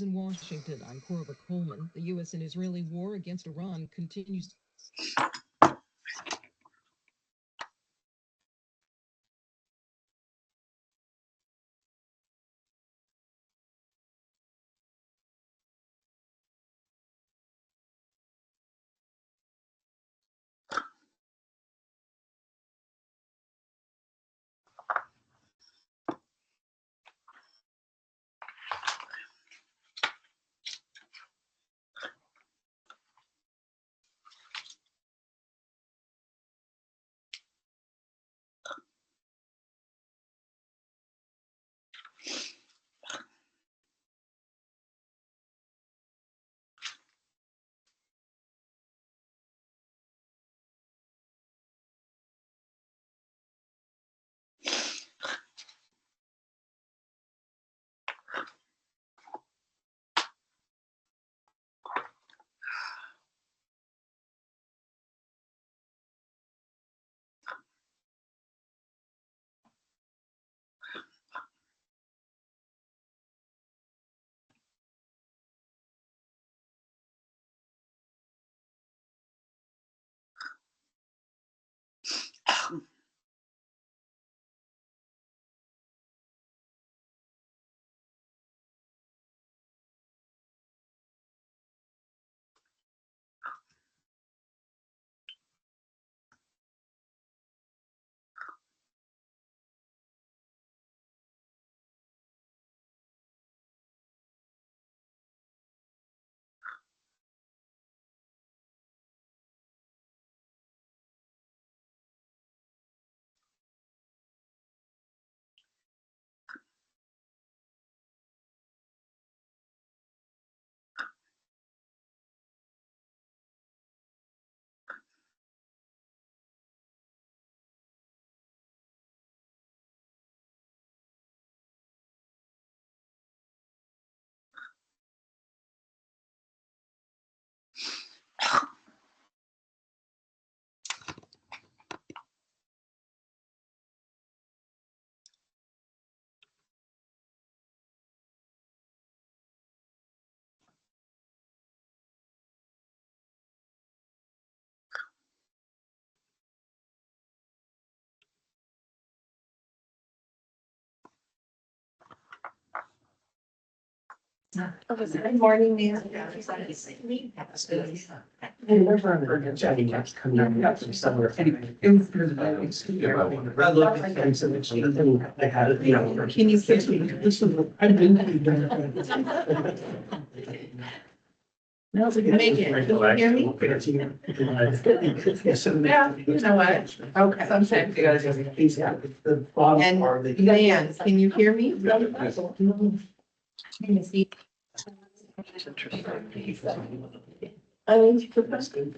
In Washington, I'm Cora Coleman. The U.S. and Israeli war against Iran continues. Good morning, ma'am. And we're for Johnny kept coming up from somewhere. Anyway, it was good. I love it. And so she they had it, you know. Can you fix me? Listen, I've been. No, it's like, Megan, can you hear me? Yeah, you know what? Okay. Sometimes you gotta just. And Diane, can you hear me? Can you see? I mean, you could press good.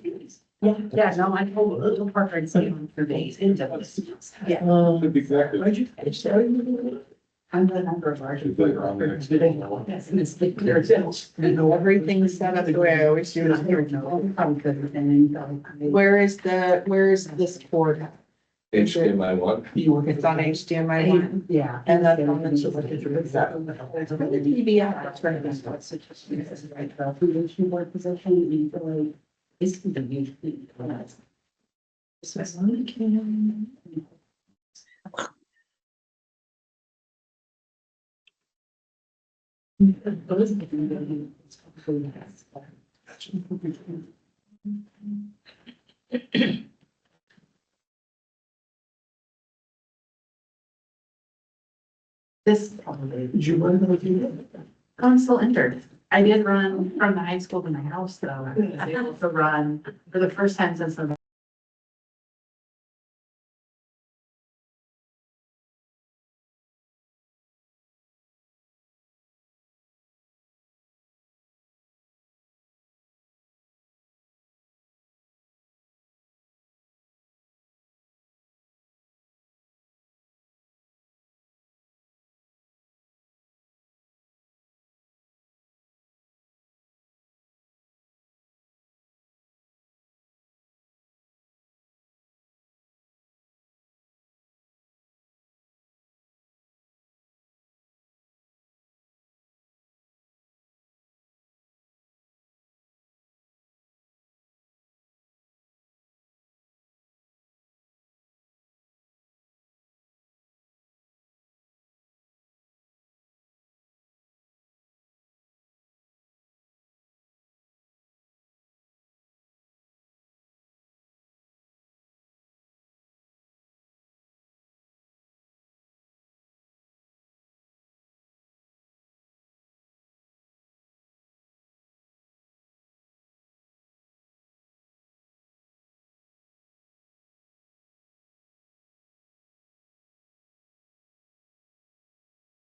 Yeah, no, I told little Parker and see him for days into this. Yeah. Exactly. Why'd you finish that? I'm the number of ours. Yes, and it's like, everything's set up the way I always do it here. Where is this board? HDMI one. It's on HDMI one. Yeah. And that's on the. PBF, that's right. That's what's right. Foundation board position, you feel like it's the huge thing. So as long as you can. Those are the things that you- it's probably the best. This probably. Did you run what you did? I'm still entered. I did run from the high school to my house though. I was able to run for the first time since the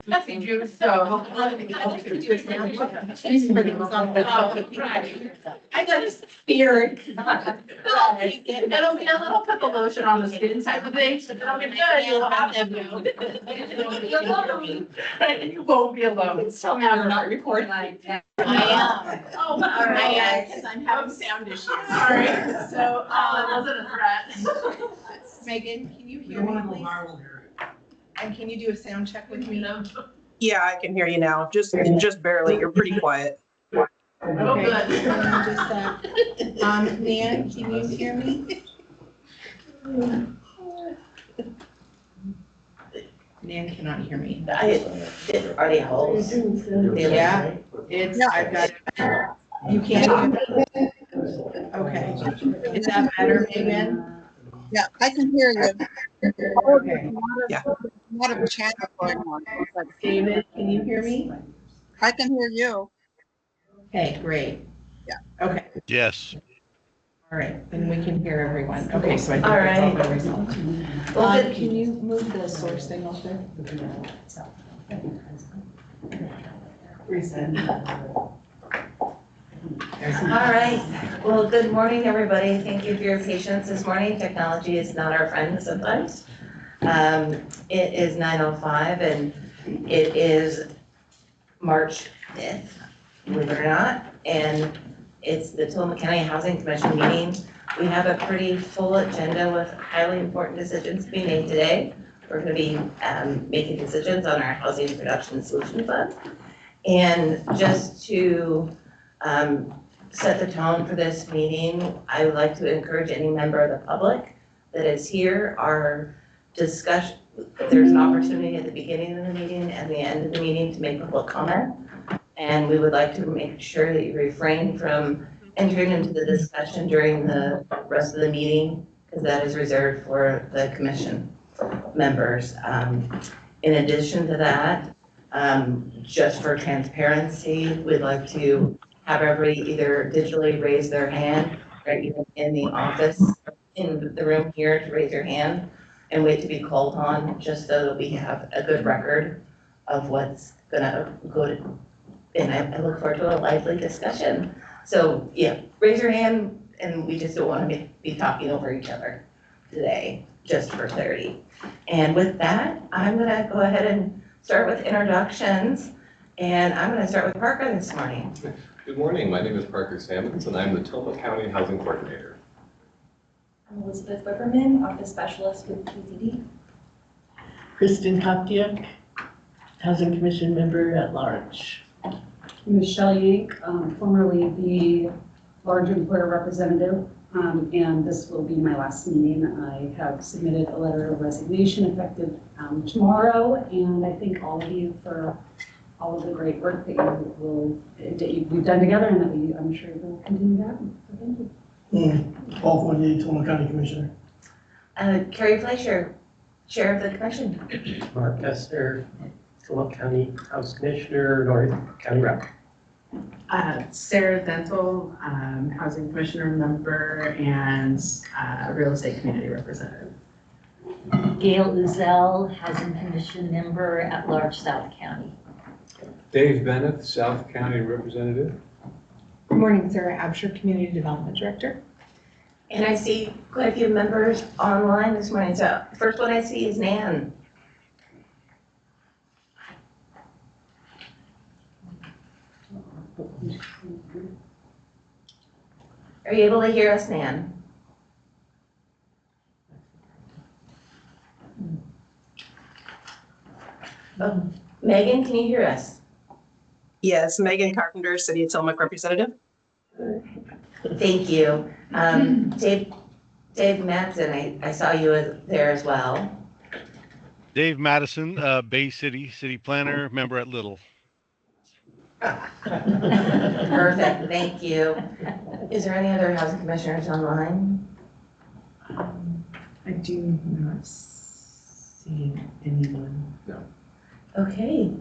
Messy juice, so. I just fear. It'll be a little put the lotion on the skin type of thing, so it'll be good, you'll have them. You won't be alone, so now we're not recording. I am. Oh, all I right. am, because I'm having sound issues. All right, so, that wasn't a threat. Megan, can you hear me, please? And can you do a sound check with me? Yeah, I can hear you now. Just barely. You're pretty quiet. Oh, Okay. good. Just, Nan, can you hear me? Nan cannot hear me. Are they holes? Yeah, it's, I've got, you can't hear me? Okay. Is that better, Megan? Yeah, I can hear you. Okay. Yeah. A lot of chatter going on. But David, can you hear me? I can hear you. Okay, great. Yeah. Okay, Yes. all right, then we can hear everyone. Okay, so I think All that's all right. the results. Well, good. Can you move the source thing off there? Reset. All right. Well, good morning, everybody. Thank you for your patience this morning. Technology is not our friend sometimes. It is 9:05 and it is March 5th, believe it or not. And it's the Tillamook County Housing Commission meeting. We have a pretty full agenda with highly important decisions to be made today. We're going to be making decisions on our Housing Production Solution Fund. And just to set the tone for this meeting, I would like to encourage any member of the public that is here, our discussion, there's an opportunity at the beginning of the meeting and the end of the meeting to make public comment. And we would like to make sure that you refrain from entering into the discussion during the rest of the meeting, because that is reserved for the commission members. In addition to that, just for transparency, we'd like to have everybody either digitally raise their hand or even in the office, in the room here, to raise your hand and wait to be called on, just so that we have a good record of what's gonna go to. And I look forward to a lively discussion. So yeah, raise your hand, and we just don't want to be talking over each other today, just for clarity. And with that, I'm gonna go ahead and start with introductions, and I'm gonna start with Parker this morning. Good morning, my name is Parker Sammons, and I'm the Tillamook County Housing Coordinator. I'm Elizabeth Wipperman, Office Specialist with PCD. Kristen Koptiak, Housing Commission Member at Large. Michelle Yank, formerly the large employer representative, and this will be my last meeting. I have submitted a letter of resignation effective tomorrow, and I thank all of you for all of the great work that we've done together, and that I'm sure will continue to happen. So thank you. Paul Fournier, Tillamook County Commissioner. Carrie Fleischer, Chair of the Commission. Mark Kester, Tillamook County House Commissioner, North County Rep. Sarah Dental, Housing Commissioner member and Real Estate Community Representative. Gail Uzell, Housing Commission Member at Large, South County. Dave Bennett, South County Representative. Good morning, Sarah Absher, Community Development Director. And I see quite a few members online this morning. So first one I see is Nan. Are you able to hear us, Nan? Oh, Megan, can you hear us? Yes, Megan Carpenter, City of Tillamook Representative. Thank you. Dave Madsen, I saw you there as well. Dave Madison, Bay City, City Planner, Member at Little. Perfect, thank you. Is there any other housing commissioners online? I do not see anyone. Okay,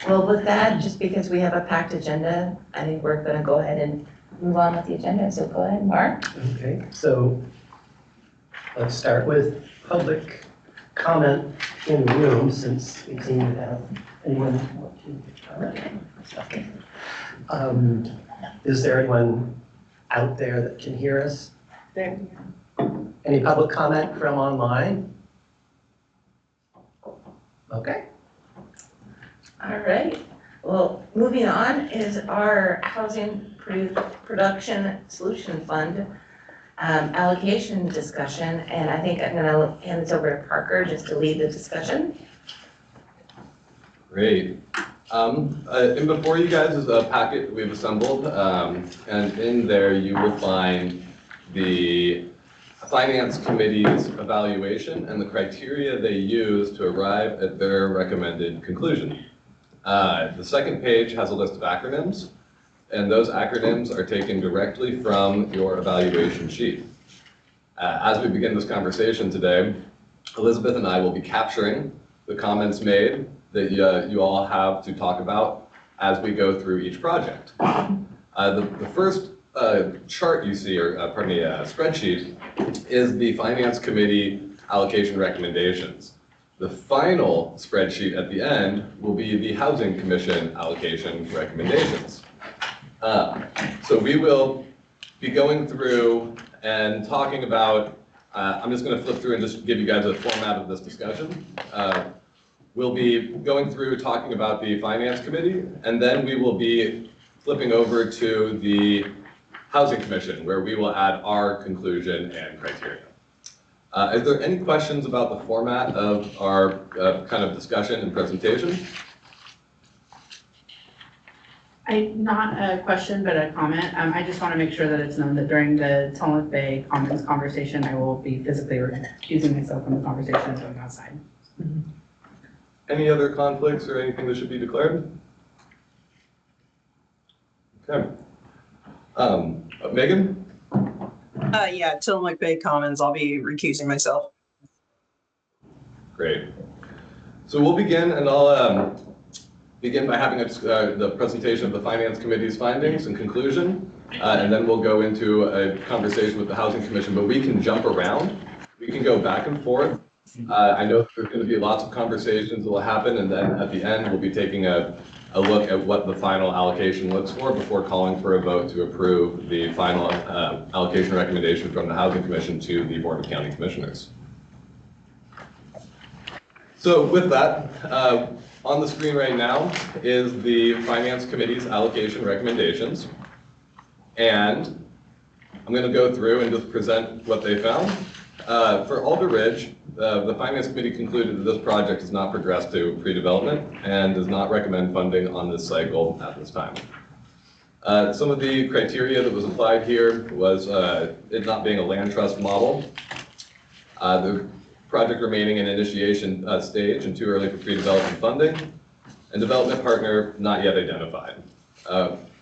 well, with that, just because we have a packed agenda, I think we're gonna go ahead and move on with the agenda. So go ahead, Mark. Okay, so let's start with public comment in the room since we seem to have anyone want to comment? Is there anyone out there that can hear us? There. Any public comment from online? Okay. All right, well, moving on is our Housing Production Solution Fund allocation discussion, and I think I'm gonna hand this over to Parker just to lead the discussion. Great. And before you guys is a packet we've assembled, and in there you will find the Finance Committee's evaluation and the criteria they use to arrive at their recommended conclusion. The second page has a list of acronyms, and those acronyms are taken directly from your evaluation sheet. As we begin this conversation today, Elizabeth and I will be capturing the comments made that you all have to talk about as we go through each project. The first chart you see, or pardon me, spreadsheet, is the Finance Committee allocation recommendations. The final spreadsheet at the end will be the Housing Commission allocation recommendations. So we will be going through and talking about, I'm just gonna flip through and just give you guys a format of this discussion. We'll be going through talking about the Finance Committee, and then we will be flipping over to the Housing Commission, where we will add our conclusion and criteria. Is there any questions about the format of our kind of discussion and presentation? Not a question, but a comment. I just want to make sure that it's known that during the Tillamook Bay Commons conversation, I will be physically recusing myself from the conversation and going outside. Any other conflicts or anything that should be declared? Okay. Megan? Yeah, Tillamook Bay Commons, I'll be recusing myself. Great. So we'll begin, and I'll begin by having the presentation of the Finance Committee's findings and conclusion, and then we'll go into a conversation with the Housing Commission, but we can jump around. We can go back and forth. I know there's going to be lots of conversations that will happen, and then at the end, we'll be taking a look at what the final allocation looks for before calling for a vote to approve the final allocation recommendation from the Housing Commission to the Board of County Commissioners. So with that, on the screen right now is the Finance Committee's allocation recommendations. And I'm going to go through and just present what they found. For Alder Ridge, the Finance Committee concluded that this project has not progressed to pre-development and does not recommend funding on this cycle at this time. Some of the criteria that was applied here was it not being a land trust model, the project remaining in initiation stage and too early for pre-development funding, and development partner not yet identified.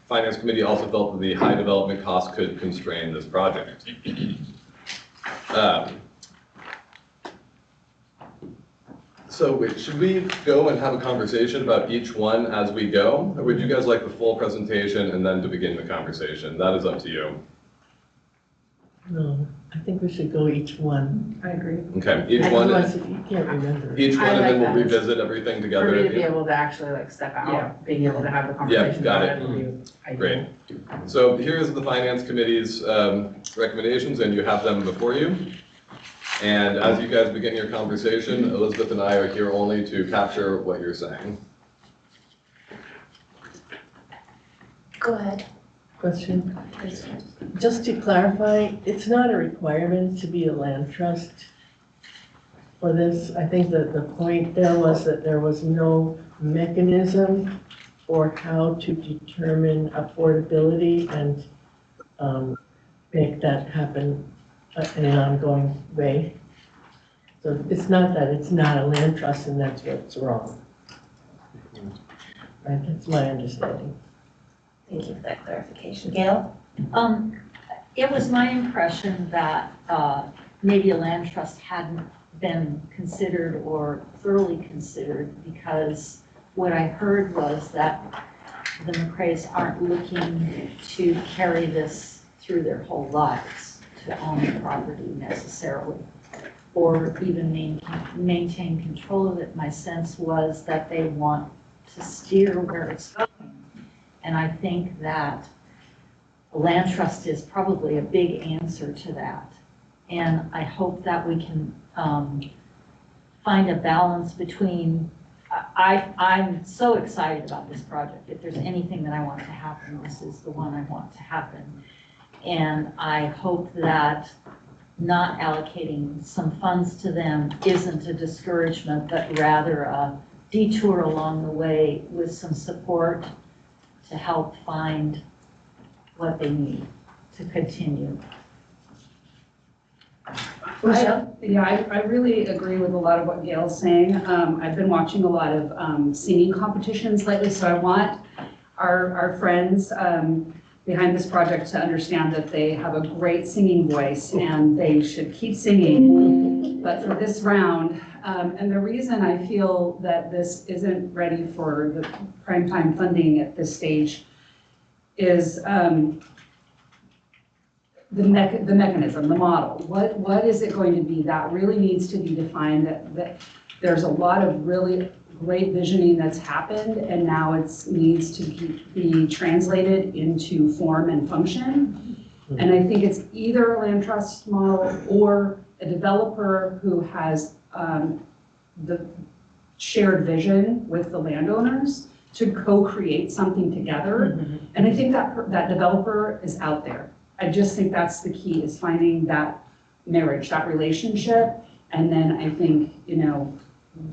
Finance Committee also felt that the high development costs could constrain this project. So should we go and have a conversation about each one as we go? Or would you guys like the full presentation and then to begin the conversation? That is up to you. No, I think we should go each one. I agree. Okay, each one, Otherwise, you can't remember. each one, I and then like we'll that. revisit everything together. For me to be able to actually like step out, being able to have the conversation got about it. it would be ideal. Great. So here's the Finance Committee's recommendations, and you have them before you. And as you guys begin your conversation, Elizabeth and I are here only to capture what you're saying. Go ahead. Question. Just to clarify, it's not a requirement to be a land trust for this. I think that the point there was that there was no mechanism for how to determine affordability and make that happen in an ongoing way. So it's not that it's not a land trust and that's what's wrong. Right, that's my understanding. Thank you for that clarification. Gail? It was my impression that maybe a land trust hadn't been considered or thoroughly considered, because what I heard was that the McRaes aren't looking to carry this through their whole lives, to own the property necessarily. or even maintain control of it. My sense was that they want to steer where it's going. And I think that a land trust is probably a big answer to that. And I hope that we can find a balance between, I'm so excited about this project. If there's anything that I want to happen, this is the one I want to happen. And I hope that not allocating some funds to them isn't a discouragement, but rather a detour along the way with some support to help find what they need to continue. I really agree with a lot of what Gail's saying. I've been watching a lot of singing competitions lately, so I want our friends behind this project to understand that they have a great singing voice and they should keep singing. But for this round, and the reason I feel that this isn't ready for the primetime funding at this stage is the mechanism, the model. What is it going to be? That really needs to be defined. That there's a lot of really great visioning that's happened, and now it needs to be translated into form and function. And I think it's either a land trust model or a developer who has the shared vision with the landowners to co-create something together. And I think that developer is out there. I just think that's the key, is finding that marriage, that relationship. And then I think, you know,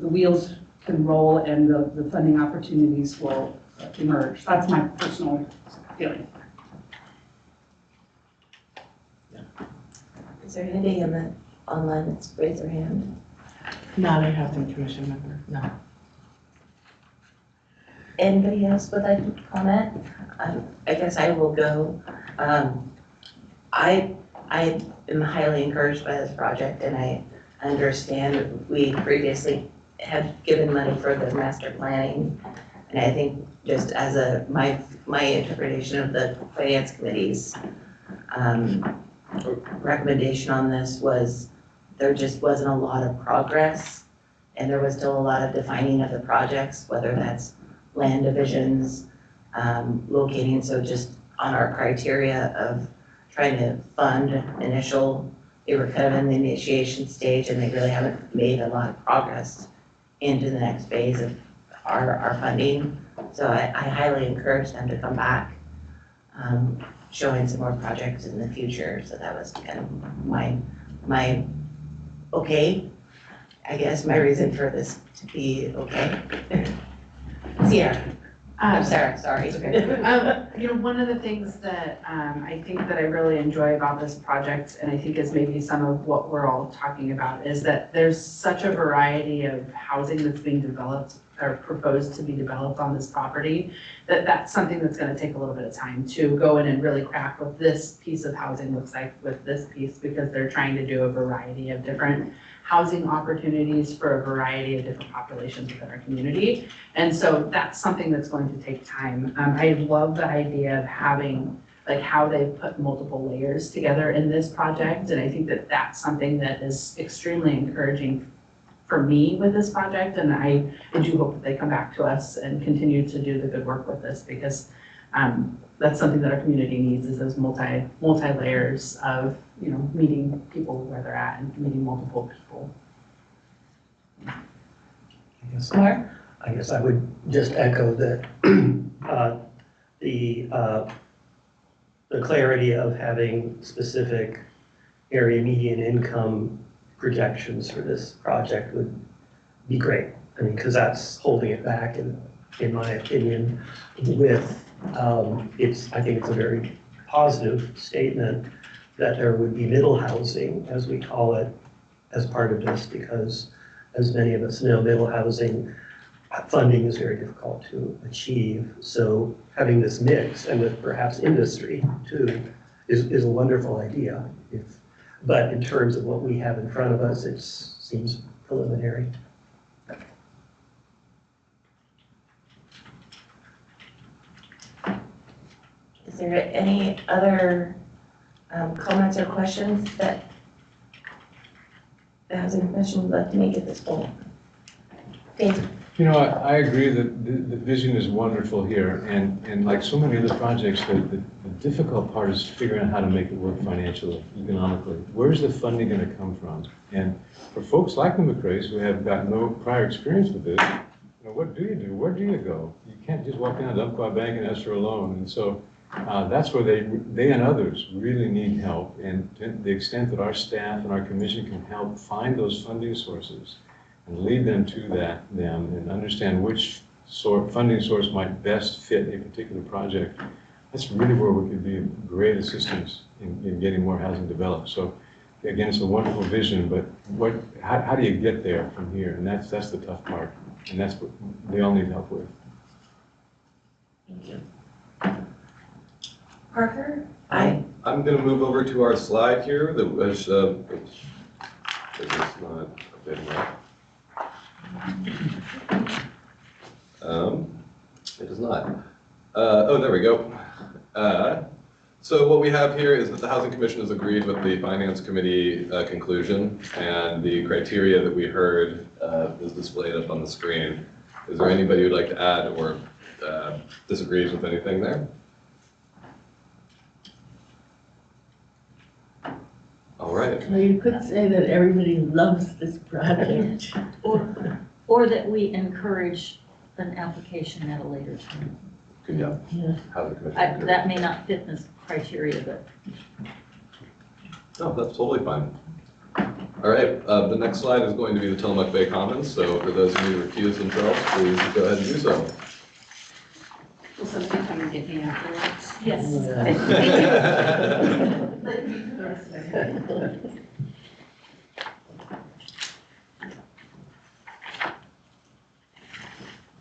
the wheels can roll and the funding opportunities will emerge. That's my personal feeling. Is there anybody in the online that's raised their hand? Not a housing commission member, no. Anybody else would like to comment? I guess I will go. I am highly encouraged by this project, and I understand we previously had given money for the master planning. And I think just as my interpretation of the finance committee's recommendation on this was there just wasn't a lot of progress, and there was still a lot of defining of the projects, whether that's land divisions, locating. So just on our criteria of trying to fund initial, they were kind of in the initiation stage, and they really haven't made a lot of progress into the next phase of our funding. So I highly encourage them to come back, showing some more projects in the future. So that was kind of my okay, I guess my reason for this to be okay. Sierra. I'm Sarah, sorry. You know, one of the things that I think that I really enjoy about this project, and I think is maybe some of what we're all talking about, is that there's such a variety of housing that's being developed or proposed to be developed on this property, that's something that's going to take a little bit of time to go in and really crack what this piece of housing looks like with this piece, because they're trying to do a variety of different housing opportunities for a variety of different populations within our community. And so that's something that's going to take time. I love the idea of having, like, how they put multiple layers together in this project. And I think that that's something that is extremely encouraging for me with this project. And I do hope that they come back to us and continue to do the good work with this, because that's something that our community needs, is those multi layers of, you know, meeting people where they're at and meeting multiple people. I guess I would just echo that the clarity of having specific area median income projections for this project would be great. I mean, because that's holding it back, in my opinion. With I think it's a very positive statement that there would be middle housing, as we call it, as part of this, because as many of us know, middle housing funding is very difficult to achieve. So having this mix, and with perhaps industry too, is a wonderful idea. But in terms of what we have in front of us, it seems preliminary. Is there any other comments or questions that the Housing Commission would like to make at this point. Dave? You know, I agree that the vision is wonderful here, and like so many other projects, the difficult part is figuring out how to make it work financially, economically. Where's the funding going to come from? And for folks like the McRae's who have got no prior experience with this, you know, what do you do? Where do you go? You can't just walk down to Umpqua Bank and ask for a loan. And so that's where they and others really need help. And to the extent that our staff and our commission can help find those funding sources and lead them to them and understand which funding source might best fit a particular project, that's really where we could be of great assistance in getting more housing developed. So again, it's a wonderful vision, but how do you get there from here? And that's the tough part, and that's what they all need help with. Thank you. Parker? Aye. I'm going to move over to our slide here that was, it's not updating that. It is not. Oh, there we go. So what we have here is that the Housing Commission has agreed with the Finance Committee conclusion, and the criteria that we heard is displayed up on the screen. Is there anybody who'd like to add or disagrees with anything there? All right. Well, you could say that everybody loves this project. Or that we encourage an application at a later time. Good job. Yeah. Housing Commission. That may not fit this criteria, but. No, that's totally fine. All right, the next slide is going to be the Tillamook Bay Commons. So for those of you who recuse themselves, please go ahead and do so. Will somebody come and get me afterwards? Yes.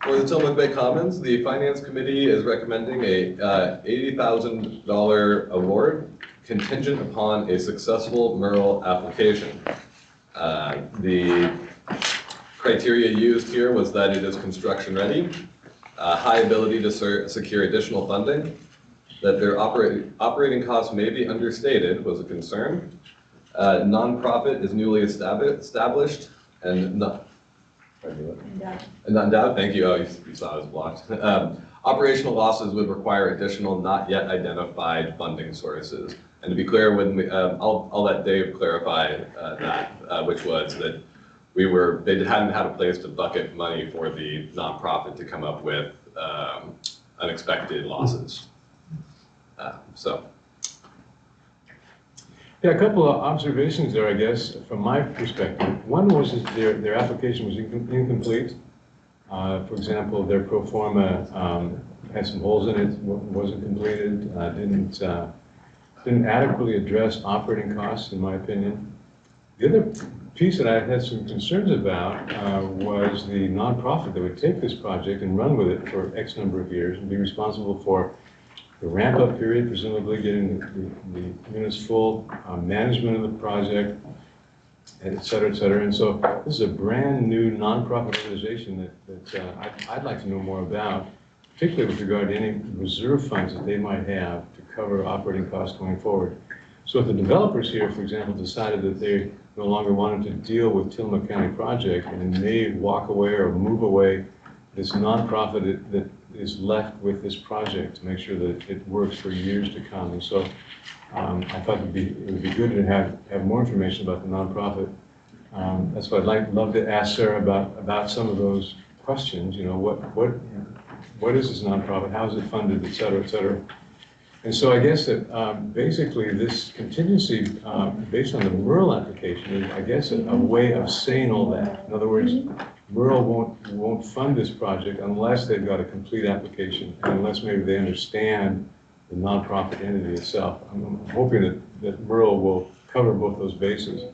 For the Tillamook Bay Commons, the Finance Committee is recommending a $80,000 award contingent upon a successful MURL application. The criteria used here was that it is construction ready, high ability to secure additional funding, that their operating costs may be understated was a concern, nonprofit is newly established, and not endowed, thank you. Oh, you saw it was blocked. Operational losses would require additional not yet identified funding sources. And to be clear, when I'll let Dave clarify that, which was that they hadn't had a place to bucket money for the nonprofit to come up with unexpected losses. Yeah, a couple of observations there, I guess, from my perspective. One was that their application was incomplete. For example, their pro forma had some holes in it, wasn't completed, didn't adequately address operating costs, in my opinion. The other piece that I had some concerns about was the nonprofit that would take this project and run with it for X number of years and be responsible for the ramp-up period, presumably getting the units full, management of the project, et cetera, et cetera. And so this is a brand new nonprofit organization that I'd like to know more about, particularly with regard to any reserve funds that they might have to cover operating costs going forward. So if the developers here, for example, decided that they no longer wanted to deal with Tillamook County project and may walk away or move away, this nonprofit that is left with this project to make sure that it works for years to come. And so I thought it would be good to have more information about the nonprofit. That's what I'd love to ask Sarah about some of those questions. You know, what is this nonprofit? How is it funded, et cetera, et cetera. And so I guess that basically this contingency based on the MURL application is, I guess, a way of saying all that. In other words, MURL won't fund this project unless they've got a complete application and unless maybe they understand the nonprofit entity itself. I'm hoping that MURL will cover both those bases.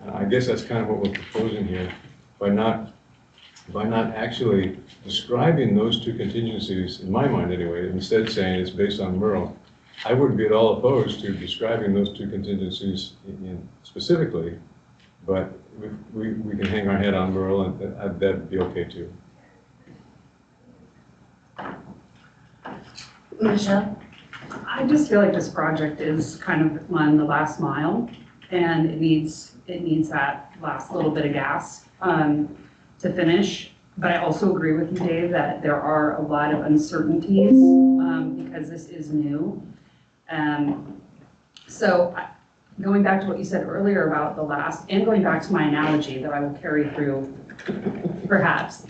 I guess that's kind of what we're proposing here by not actually describing those two contingencies, in my mind anyway, instead saying it's based on MURL. I wouldn't be at all opposed to describing those two contingencies specifically, but we can hang our head on MURL, and that'd be okay too. Michelle? I just feel like this project is kind of on the last mile. and it needs that last little bit of gas to finish. But I also agree with you, Dave, that there are a lot of uncertainties because this is new. So going back to what you said earlier about the last, and going back to my analogy that I will carry through perhaps,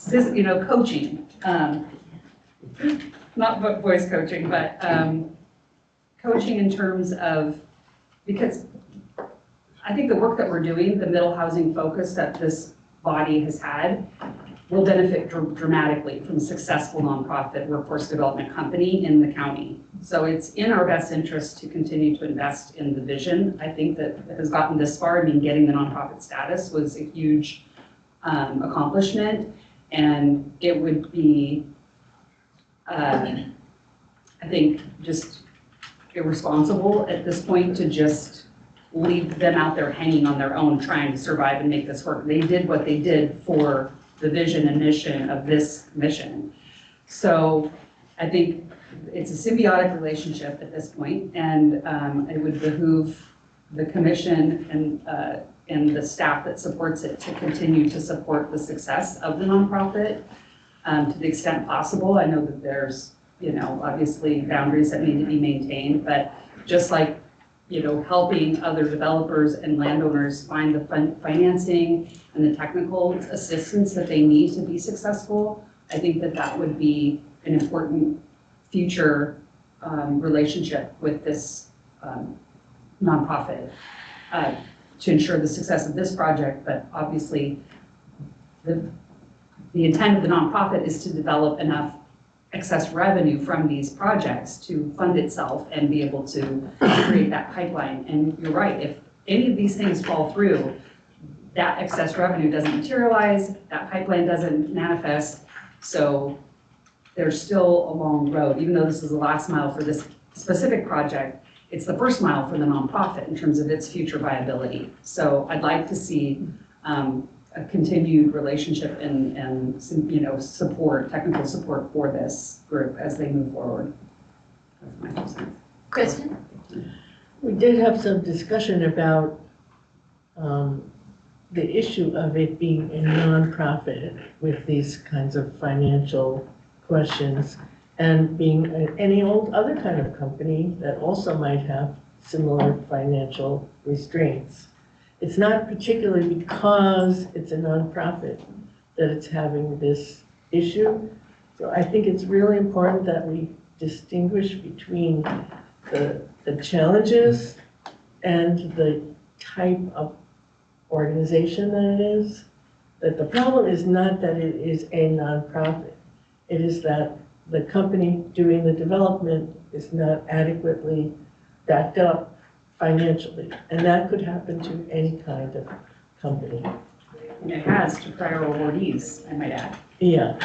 this, you know, coaching, not voice coaching, but coaching in terms of, because I think the work that we're doing, the middle housing focus that this body has had, will benefit dramatically from a successful nonprofit workforce development company in the county. So it's in our best interest to continue to invest in the vision. I think that it has gotten this far. I mean, getting the nonprofit status was a huge accomplishment, and it would be, I think, just irresponsible at this point to just leave them out there hanging on their own, trying to survive and make this work. They did what they did for the vision and mission of this mission. So I think it's a symbiotic relationship at this point, and it would behoove the commission and the staff that supports it to continue to support the success of the nonprofit to the extent possible. I know that there's, you know, obviously boundaries that need to be maintained, but just like, you know, helping other developers and landowners find the financing and the technical assistance that they need to be successful, I think that that would be an important future relationship with this nonprofit to ensure the success of this project. But obviously, the intent of the nonprofit is to develop enough excess revenue from these projects to fund itself and be able to create that pipeline. And you're right, if any of these things fall through, that excess revenue doesn't materialize, that pipeline doesn't manifest. So there's still a long road. Even though this is the last mile for this specific project, it's the first mile for the nonprofit in terms of its future viability. So I'd like to see a continued relationship and you know, support, technical support for this group as they move forward. That's my 2 cents. Kristen? We did have some discussion about the issue of it being a nonprofit with these kinds of financial questions, and being any old other kind of company that also might have similar financial restraints. It's not particularly because it's a nonprofit that it's having this issue. So I think it's really important that we distinguish between the challenges and the type of organization that it is. That the problem is not that it is a nonprofit. It is that the company doing the development is not adequately backed up financially. And that could happen to any kind of company. And it has to prior awardees, I might add. Yeah.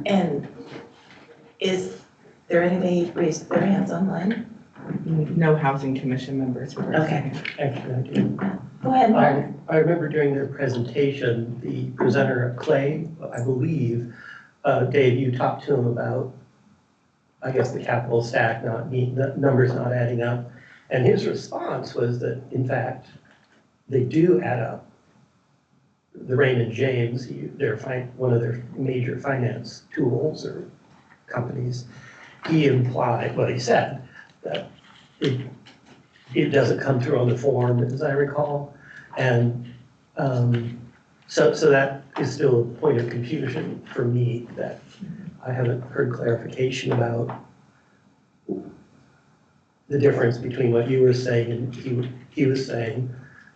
And is there anybody raised their hands online? No housing commission members. Okay. Actually, I do. Go ahead, Mark. I remember during their presentation, the presenter Clay, I believe, Dave, you talked to him about, I guess, the capital stack not meet, the numbers not adding up. And his response was that, in fact, they do add up. The Raymond James, one of their major finance tools or companies, he implied, well, he said that it doesn't come through on the form, as I recall. And so that is still a point of confusion for me, that I haven't heard clarification about the difference between what you were saying and he was saying.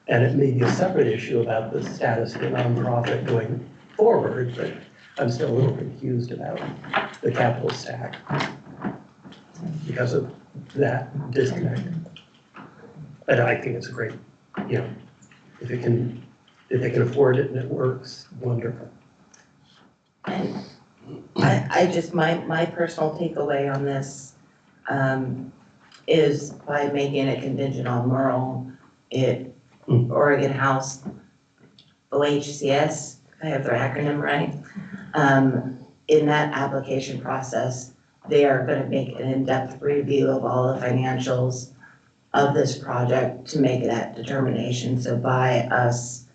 And it may be a separate issue about the status of a nonprofit going forward, but I'm still a little confused about the capital stack because of that disconnect. But I think it's a great, you know, if they can afford it and it works, wonderful. And I just, my personal takeaway on this is by making it contingent on Merle, Oregon House, OHCS, I have their acronym right, in that application process, they are gonna make an in-depth review of all the financials of this project to make that determination. So by us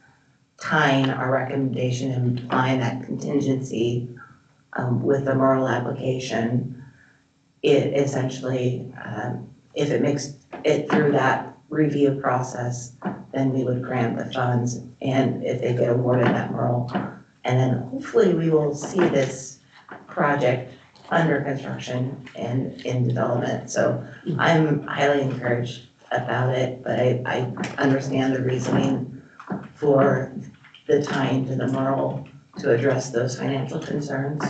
tying our recommendation and applying that contingency with the Merle application, it essentially, if it makes it through that review process, then we would grant the funds, and if they get awarded that Merle. And then hopefully we will see this project under construction and in development. So I'm highly encouraged about it, but I understand the reasoning for the tying to the Merle to address those financial concerns.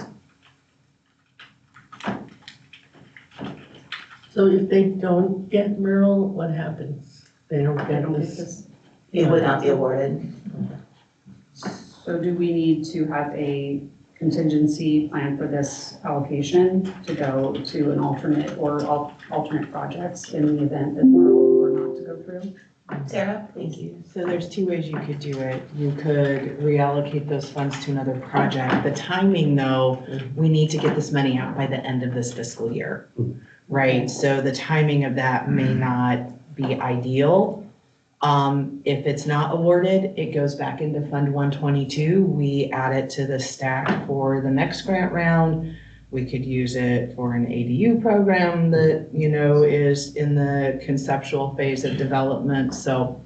So if they don't get Merle, what happens? They don't get this? It would not be awarded. So do we need to have a contingency plan for this allocation to go to an alternate or alternate projects in the event that we're not to go through? Sarah, thank you. So there's two ways you could do it. You could reallocate those funds to another project. The timing, though, we need to get this money out by the end of this fiscal year, right? So the timing of that may not be ideal. If it's not awarded, it goes back into Fund 122. We add it to the stack for the next grant round. We could use it for an ADU program that, you know, is in the conceptual phase of development. So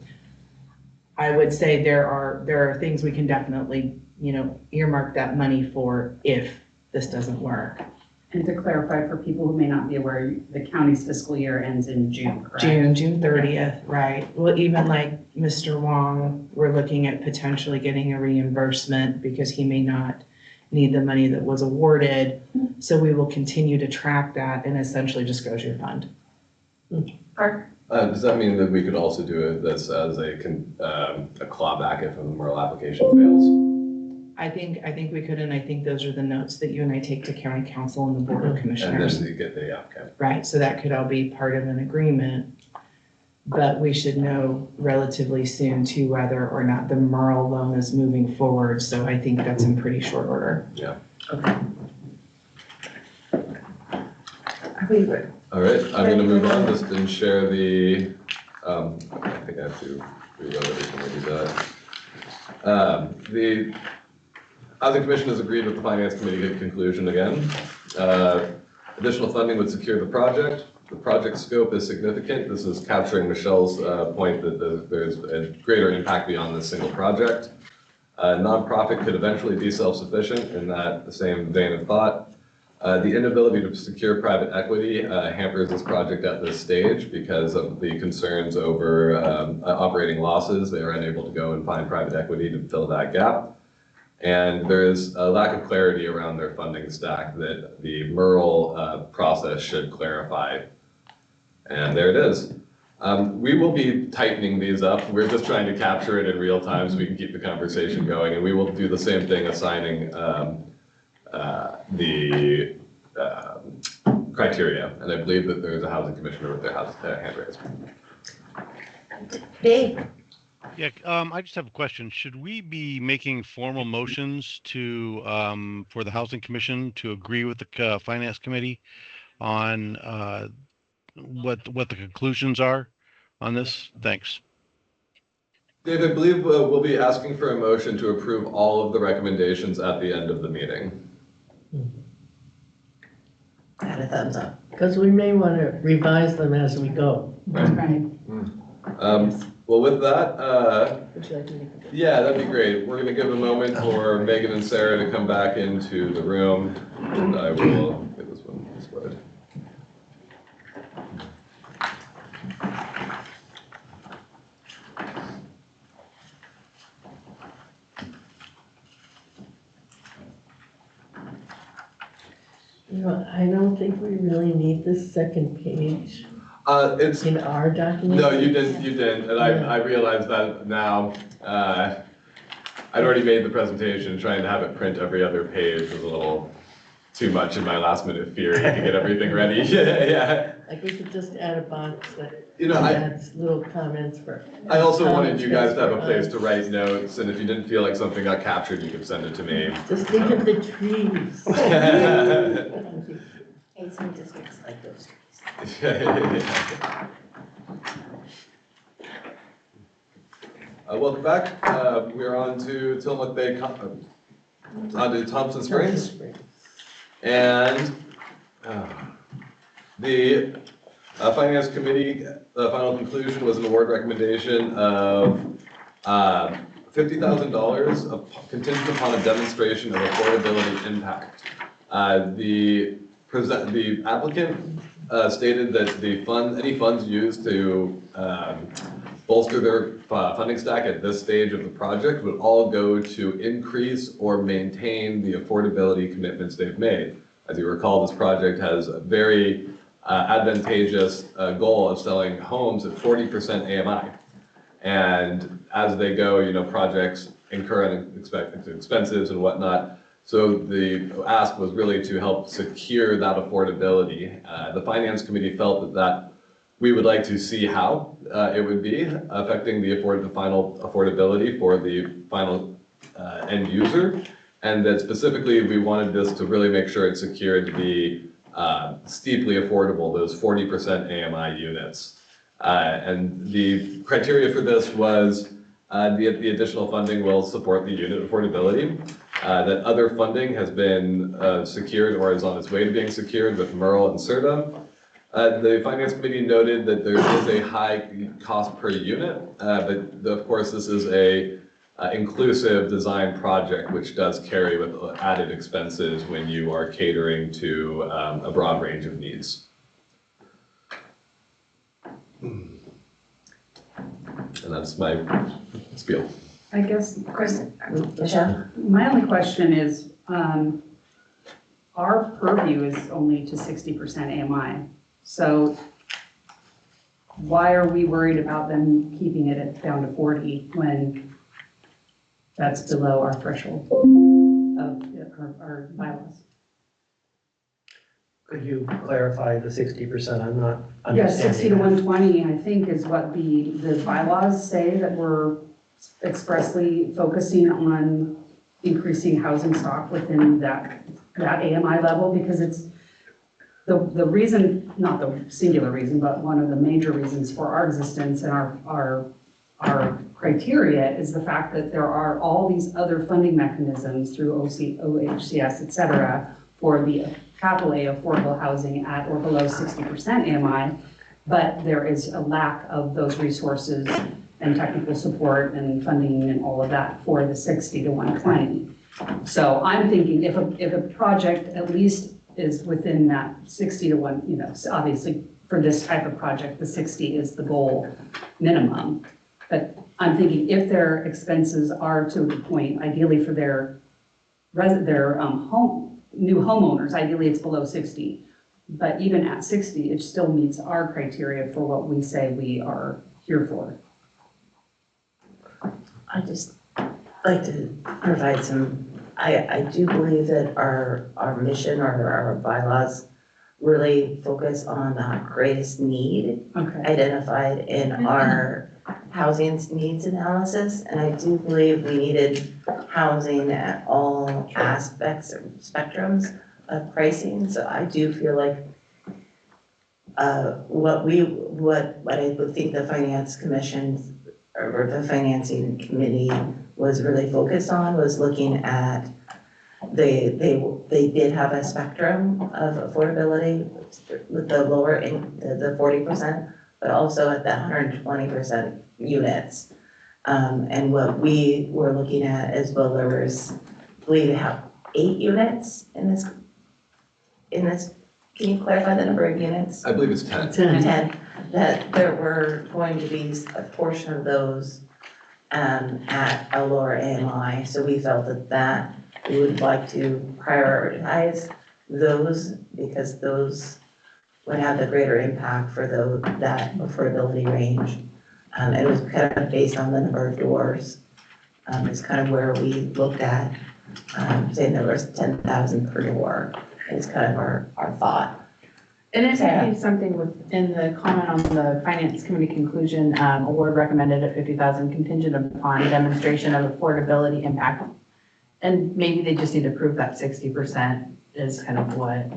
I would say there are things we can definitely, you know, earmark that money for if this doesn't work. And to clarify for people who may not be aware, the county's fiscal year ends in June, correct? June 30th, right. Well, even like Mr. Wong, we're looking at potentially getting a reimbursement because he may not need the money that was awarded. So we will continue to track that and essentially just goes your fund. Park? Does that mean that we could also do this as a clawback if the Merle application fails? I think we could, and I think those are the notes that you and I take to county council and the board of And commissioners. then you get the, okay. Right, so that could all be part of an agreement. But we should know relatively soon too whether or not the Merle loan is moving forward. So I think that's in pretty short order. Yeah. Okay. Are we good? All right, I'm gonna move on just and share the, I think I have to reload everything when we do that. The Housing Commission has agreed with the Finance Committee to conclusion again. Additional funding would secure the project. The project scope is significant. This is capturing Michelle's point that there's a greater impact beyond this single project. Nonprofit could eventually be self-sufficient in that the same vein of thought. The inability to secure private equity hampers this project at this stage because of the concerns over operating losses. They are unable to go and find private equity to fill that gap. And there is a lack of clarity around their funding stack that the Merle process should clarify. And there it is. We will be tightening these up. We're just trying to capture it in real time so we can keep the conversation going. And we will do the same thing, assigning the criteria. And I believe that there's a housing commissioner with their hand raised. Dave? Yeah, I just have a question. Should we be making formal motions to, for the Housing Commission to agree with the Finance Committee on what the conclusions are on this? Thanks. Dave, I believe we'll be asking for a motion to approve all of the recommendations at the end of the meeting. Got a thumbs up. Because we may want to revise them as we go. Right. Well, with that, Would you like to make a yeah, that'd be great. We're gonna give a moment for Megan and Sarah to come back into the room, and I will get this one splitted. You know, I don't think we really need this second page It's, in our document. no, you didn't, and I realize that now. I'd already made the presentation, trying to have it print every other page was a little too much in my last minute fury to get everything ready. Yeah. Like we could just add a box that You know, adds little comments for. I also wanted comments you guys to have a for place us. to write notes, and if you didn't feel like something got captured, you could send it to me. Just think of the trees. Okay, so those. Welcome back. We are on to Tillamook Bay, on to Thompson Springs. And the Finance Committee, the final conclusion was an award recommendation of $50,000 contingent upon a demonstration of affordability impact. The applicant stated that any funds used to bolster their funding stack at this stage of the project would all go to increase or maintain the affordability commitments they've made. As you recall, this project has a very advantageous goal of selling homes at 40% AMI. And as they go, projects incur unexpected expenses and whatnot. So the ask was really to help secure that affordability. The Finance Committee felt that we would like to see how it would be affecting the final affordability for the final end user. And that specifically, we wanted this to really make sure it's secured to be steeply affordable, those 40% AMI units. And the criteria for this was the additional funding will support the unit affordability, that other funding has been secured or is on its way to being secured with Merle and CERTA. The Finance Committee noted that there is a high cost per unit, but of course this is a inclusive design project, which does carry with added expenses when you are catering to a broad range of needs. And that's my spiel. I guess, Kristen, Michelle? my only question is, our purview is only to 60% AMI. So why are we worried about them keeping it down to 40 when that's below our threshold of our bylaws? Could you clarify the 60%? I'm not Yeah, understanding. 60 to 120, I think, is what the bylaws say, that we're expressly focusing on increasing housing stock within that AMI level, because it's the reason, not the singular reason, but one of the major reasons for our existence and our criteria is the fact that there are all these other funding mechanisms through OHCS, et cetera, for the capital A affordable housing at or below 60% AMI, but there is a lack of those resources and technical support and funding and all of that for the 60 to 120. So I'm thinking if a project at least is within that 60 to 1, so obviously for this type of project, the 60 is the goal minimum. But I'm thinking if their expenses are to the point, ideally for their new homeowners, ideally it's below 60. But even at 60, it still meets our criteria for what we say we are here for. I just like to provide some, I do believe that our mission or our bylaws really focus on the greatest need identified in our housing needs analysis. And I do believe we needed housing at all aspects or spectrums of pricing. So I do feel like what I would think the Finance Commission or the Financing Committee was really focused on was looking at, they did have a spectrum of affordability with the lower, the 40%, but also at the 120% units. And what we were looking at as well, there was, I believe they have 8 units in this, can you clarify the number of units? I believe it's 10. 10, that there were going to be a portion of those at a lower AMI. So we felt that we would like to prioritize those because those would have the greater impact for that affordability range. It was kind of based on the number of doors. It's kind of where we looked at saying there was 10,000 per door. Is kind of our thought. And it may be something within the comment on the Finance Committee conclusion, award recommended at 50,000 contingent upon demonstration of affordability impact. And maybe they just need to prove that 60% is kind of what,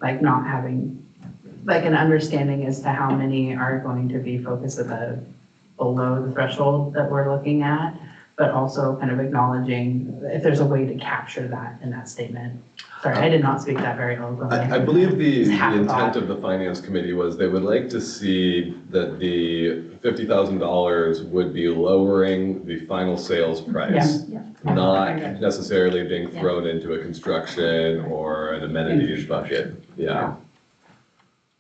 like not having like an understanding as to how many are going to be focused at below the threshold that we're looking at, but also kind of acknowledging if there's a way to capture that in that statement. Sorry, I did not speak that very eloquently. I believe the half intent thought. of the finance committee was they would like to see that the $50,000 would be lowering the final sales price, not necessarily being thrown into a construction or an amenities bucket. Yeah.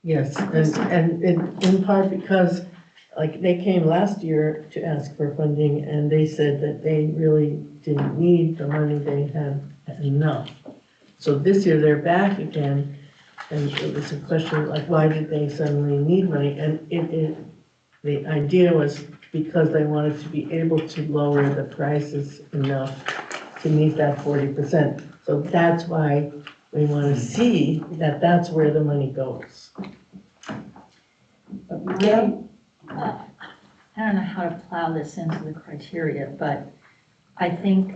Yes, and in part because, like, they came last year to ask for funding, and they said that they really didn't need the money, they had enough. So this year they're back again, and it was a question like, why did they suddenly need money? And the idea was because they wanted to be able to lower the prices enough to meet that 40%. So that's why we want to see that that's where the money goes. Yeah. I don't know how to plow this into the criteria, but I think,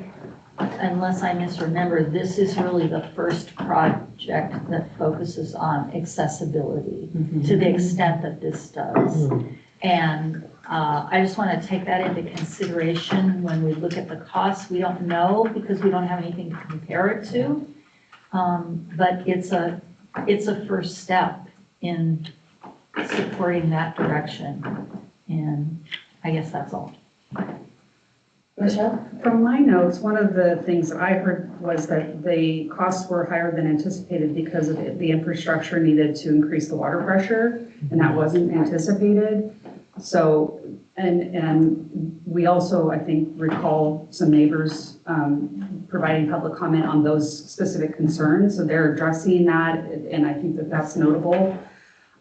unless I misremember, this is really the first project that focuses on accessibility to the extent that this does. And I just want to take that into consideration when we look at the costs. We don't know because we don't have anything to compare it to. But it's a first step in supporting that direction. And I guess that's all. Michelle? From my notes, one of the things that I heard was that the costs were higher than anticipated because of the infrastructure needed to increase the water pressure, and that wasn't anticipated. So, and we also, I think, recall some neighbors providing public comment on those specific concerns. So they're addressing that, and I think that that's notable.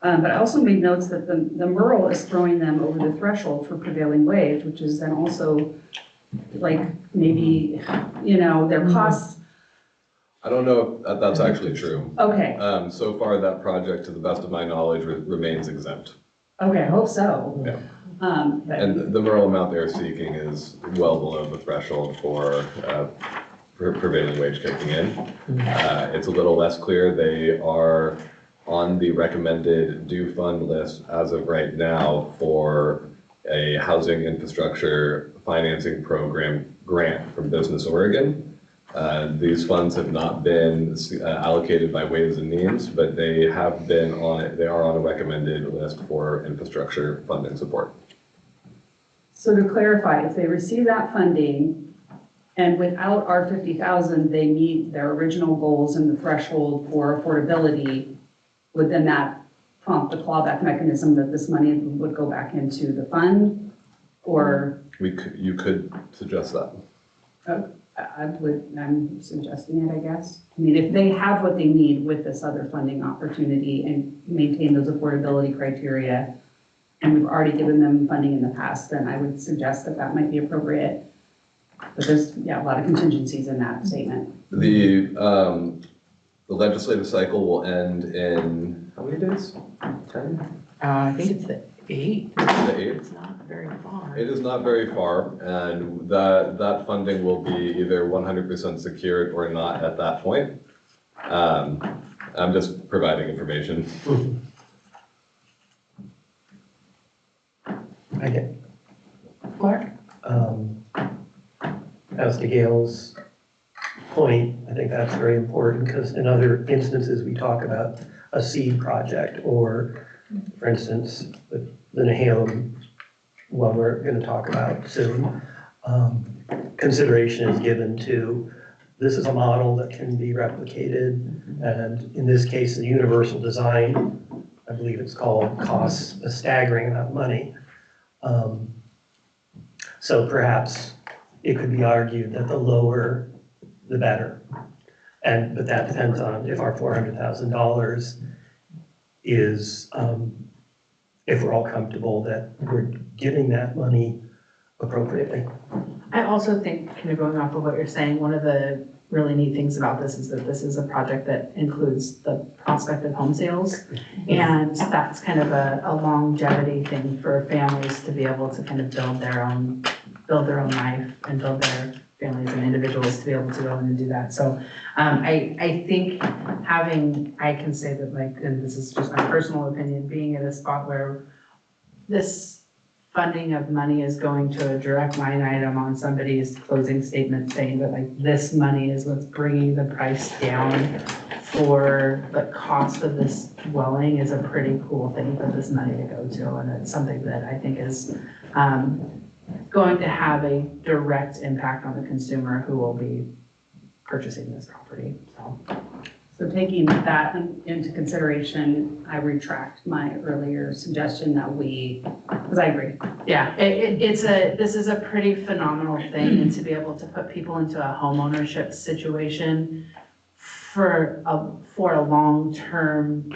But I also made notes that the mural is throwing them over the threshold for prevailing wage, which is then also like maybe, their costs. I don't know if that's actually true. Okay. So far, that project, to the best of my knowledge, remains exempt. Okay, I hope so. Yeah. But And the mural amount they're seeking is well below the threshold for prevailing wage kicking in. It's a little less clear. They are on the recommended due fund list as of right now for a housing infrastructure financing program grant from Business Oregon. These funds have not been allocated by Ways and Means, but they have been on it. They are on a recommended list for infrastructure funding support. So to clarify, if they receive that funding and without our 50,000, they meet their original goals and the threshold for affordability, would then that prompt the clawback mechanism that this money would go back into the fund? Or? You could suggest that. I'm suggesting it, I guess. I mean, if they have what they need with this other funding opportunity and maintain those affordability criteria, and we've already given them funding in the past, then I would suggest that that might be appropriate. But there's, a lot of contingencies in that statement. The legislative cycle will end in how many days? 10? I think it's the 8th. The 8th? It's not very far. It is not very far, and that funding will be either 100% secured or not at that point. I'm just providing information. Okay. Mark? As to Gail's point, I think that's very important because in other instances, we talk about a seed project or, for instance, the Nehalem one we're going to talk about soon. Consideration is given to this is a model that can be replicated, and in this case, the universal design, I believe it's called, costs a staggering amount of money. So perhaps it could be argued that the lower, the better. But that depends on if our $400,000 is, if we're all comfortable that we're giving that money appropriately. I also think, kind of going off of what you're saying, one of the really neat things about this is that this is a project that includes the prospect of home sales. And that's kind of a longevity thing for families to be able to kind of build their own life and build their families and individuals to be able to go in and do that. So I think I can say that like, and this is just my personal opinion, being at a spot where this funding of money is going to a direct line item on somebody's closing statement saying that like this money is what's bringing the price down for the cost of this dwelling is a pretty cool thing for this money to go to. And it's something that I think is going to have a direct impact on the consumer who will be purchasing this property, so. So taking that into consideration, I retract my earlier suggestion that because I agree. Yeah, this is a pretty phenomenal thing, and to be able to put people into a homeownership situation for a long-term,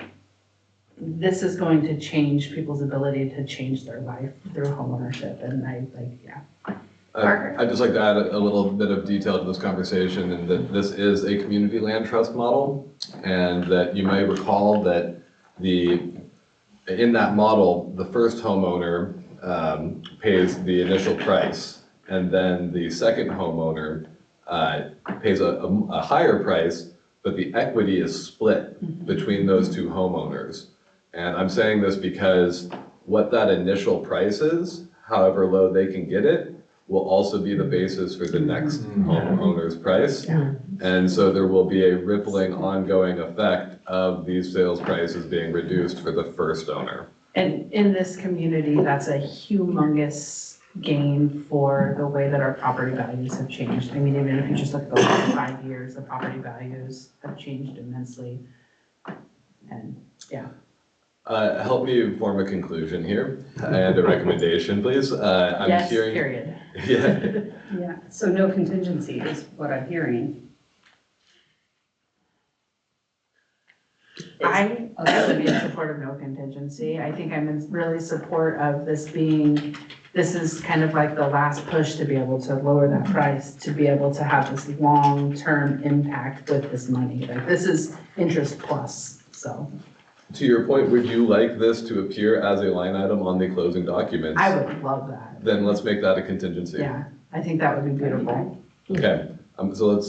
this is going to change people's ability to change their life through homeownership, and yeah. I'd just like to add a little bit of detail to this conversation, and that this is a community land trust model, and that you may recall that in that model, the first homeowner pays the initial price, and then the second homeowner pays a higher price, but the equity is split between those two homeowners. And I'm saying this because what that initial price is, however low they can get it, will also be the basis for the next homeowner's price. Yeah. And so there will be a rippling ongoing effect of these sales prices being reduced for the first owner. And in this community, that's a humongous gain for the way that our property values have changed. I mean, even if you just look at the last 5 years, the property values have changed immensely. And yeah. Help me form a conclusion here and a recommendation, please. I'm Yes, hearing. period. Yeah. Yeah, so no contingency is what I'm hearing. I would be in support of no contingency. I think I'm in really support of this is kind of like the last push to be able to lower that price, to be able to have this long-term impact with this money. Like this is interest plus, so. To your point, would you like this to appear as a line item on the closing documents? I would love that. Then let's make that a contingency. Yeah, I think that would be beautiful. Okay, so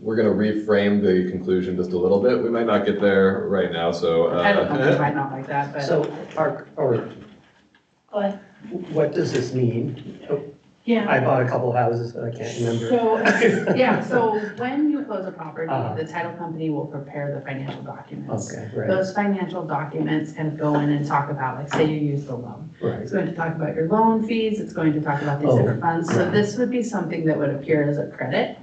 we're gonna reframe the conclusion just a little bit. We might not get there right now, so. I don't know, I might not like that, but. So, What? what does this mean? Yeah. I bought a couple houses, but I can't remember. So, yeah, so when you close a property, Uh-huh. the title company will prepare the financial documents. Okay, right, Those financial documents kind of go in and talk about, like, say you use the loan. right. It's going to talk about your loan fees, it's going to talk about these Oh, different funds. So right. this would be something that would appear as a credit.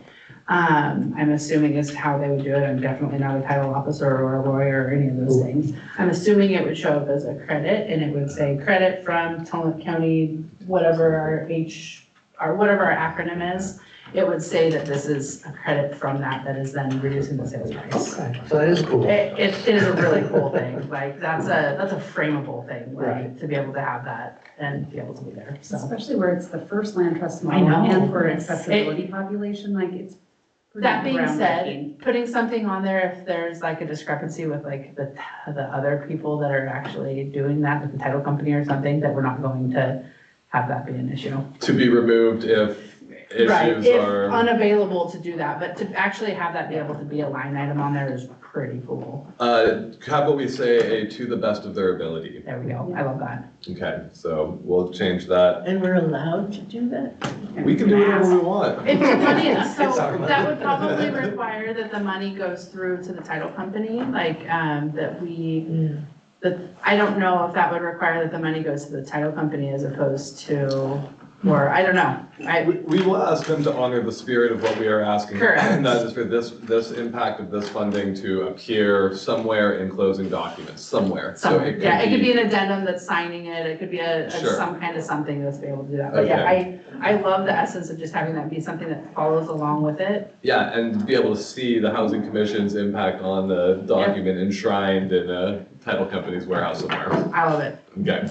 I'm assuming is how they would do it. I'm definitely not a title officer or a lawyer or any of those things. I'm assuming it would show up as a credit, and it would say credit from Talent County, whatever whatever our acronym is. It would say that this is a credit from that is then reducing the sales price. Okay, so that is cool. It is a really cool thing. Like that's a frameable thing, like Right. to be able to have that and be able to be there. So Especially where it's the first land trust I model know. and for accessibility population, like it's pretty that being groundbreaking. said, putting something on there if there's like a discrepancy with like the other people that are actually doing that with the title company or something, that we're not going to have that be an issue. To be removed if Right, issues if are. unavailable to do that, but to actually have that be able to be a line item on there is pretty cool. How about we say to the best of their ability? There we go. I love that. Okay, so we'll change that. And we're allowed to do that? We can do whatever we want. If the money is, so It's our money. that would probably require that the money goes through to the title company, like, I don't know if that would require that the money goes to the title company as opposed to, or I don't know. We will ask them to honor the spirit of what we are asking. Correct. And that is for this impact of this funding to appear somewhere in closing documents, somewhere. So Something, yeah, it could be an addendum that's signing it, it could be Sure. some kind of something that's be able to do that. But yeah, I love the essence of just having that be something that follows along with it. Yeah, and be able to see the Housing Commission's impact on the document enshrined in a title company's warehouse somewhere. I love it. Okay.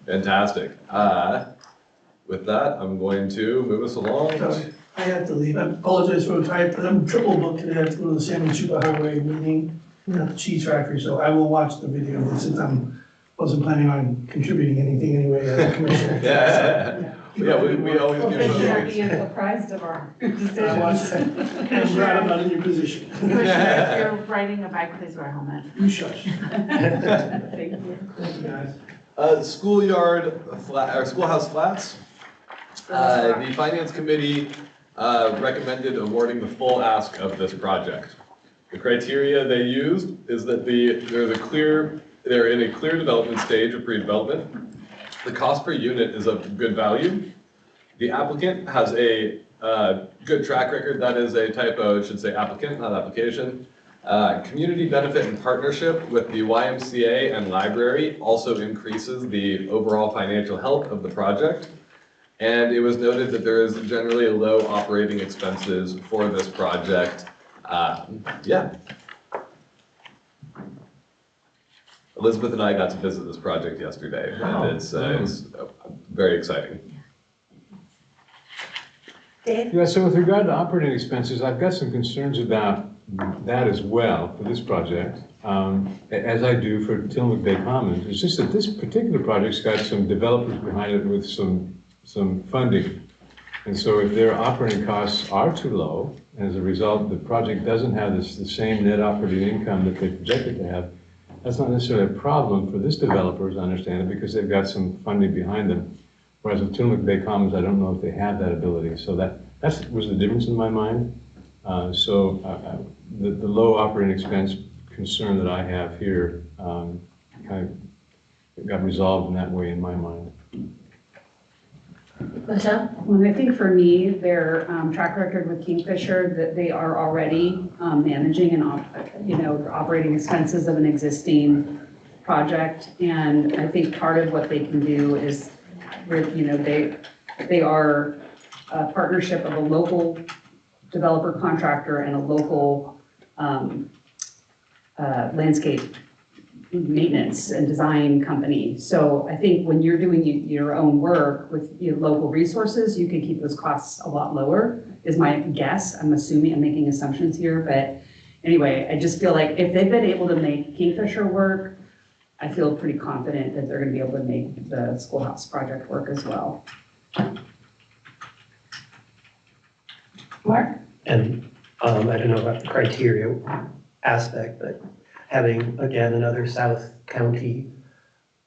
Fantastic. With that, I'm going to move us along. Sorry, I have to leave. I apologize for the time, but I'm triple booked today. I have to go to the San Lucido Highway meeting at the cheese factory, so I will watch the video since wasn't planning on contributing anything anyway as a commissioner. Yeah. Yeah, we always give Well, should those. be apprised of our I want decisions. to, I'm glad I'm not in your position. Commissioner, if you're riding a bike, please wear a helmet. You shush. Thank you. Thank you, guys. Schoolyard, or schoolhouse flats. The finance committee recommended awarding the full ask of this project. The criteria they used is that they're in a clear development stage of pre-development. The cost per unit is of good value. The applicant has a good track record. That is a typo, it should say applicant, not application. Community benefit and partnership with the YMCA and library also increases the overall financial health of the project. And it was noted that there is generally low operating expenses for this project. Yeah. Elizabeth and I got to visit this project yesterday, and it's very exciting. Dave? Yeah, so with regard to operating expenses, I've got some concerns about that as well for this project, as I do for Tillamook Bay Commons. It's just that this particular project's got some developers behind it with some funding. And so if their operating costs are too low, and as a result, the project doesn't have the same net operating income that they projected to have, that's not necessarily a problem for this developer, as I understand it, because they've got some funding behind them. Whereas with Tillamook Bay Commons, I don't know if they have that ability. So that was the difference in my mind. The low operating expense concern that I have here kind of got resolved in that way in my mind. Michelle? Well, I think for me, their track record with Kingfisher, that they are already managing and operating expenses of an existing project. And I think part of what they can do is, they are a partnership of a local developer contractor and a local landscape maintenance and design company. So I think when you're doing your own work with your local resources, you can keep those costs a lot lower, is my guess. I'm assuming, I'm making assumptions here, but anyway, I just feel like if they've been able to make Kingfisher work, I feel pretty confident that they're gonna be able to make the schoolhouse project work as well. Mark? And I don't know about the criteria aspect, but having, again, another South County,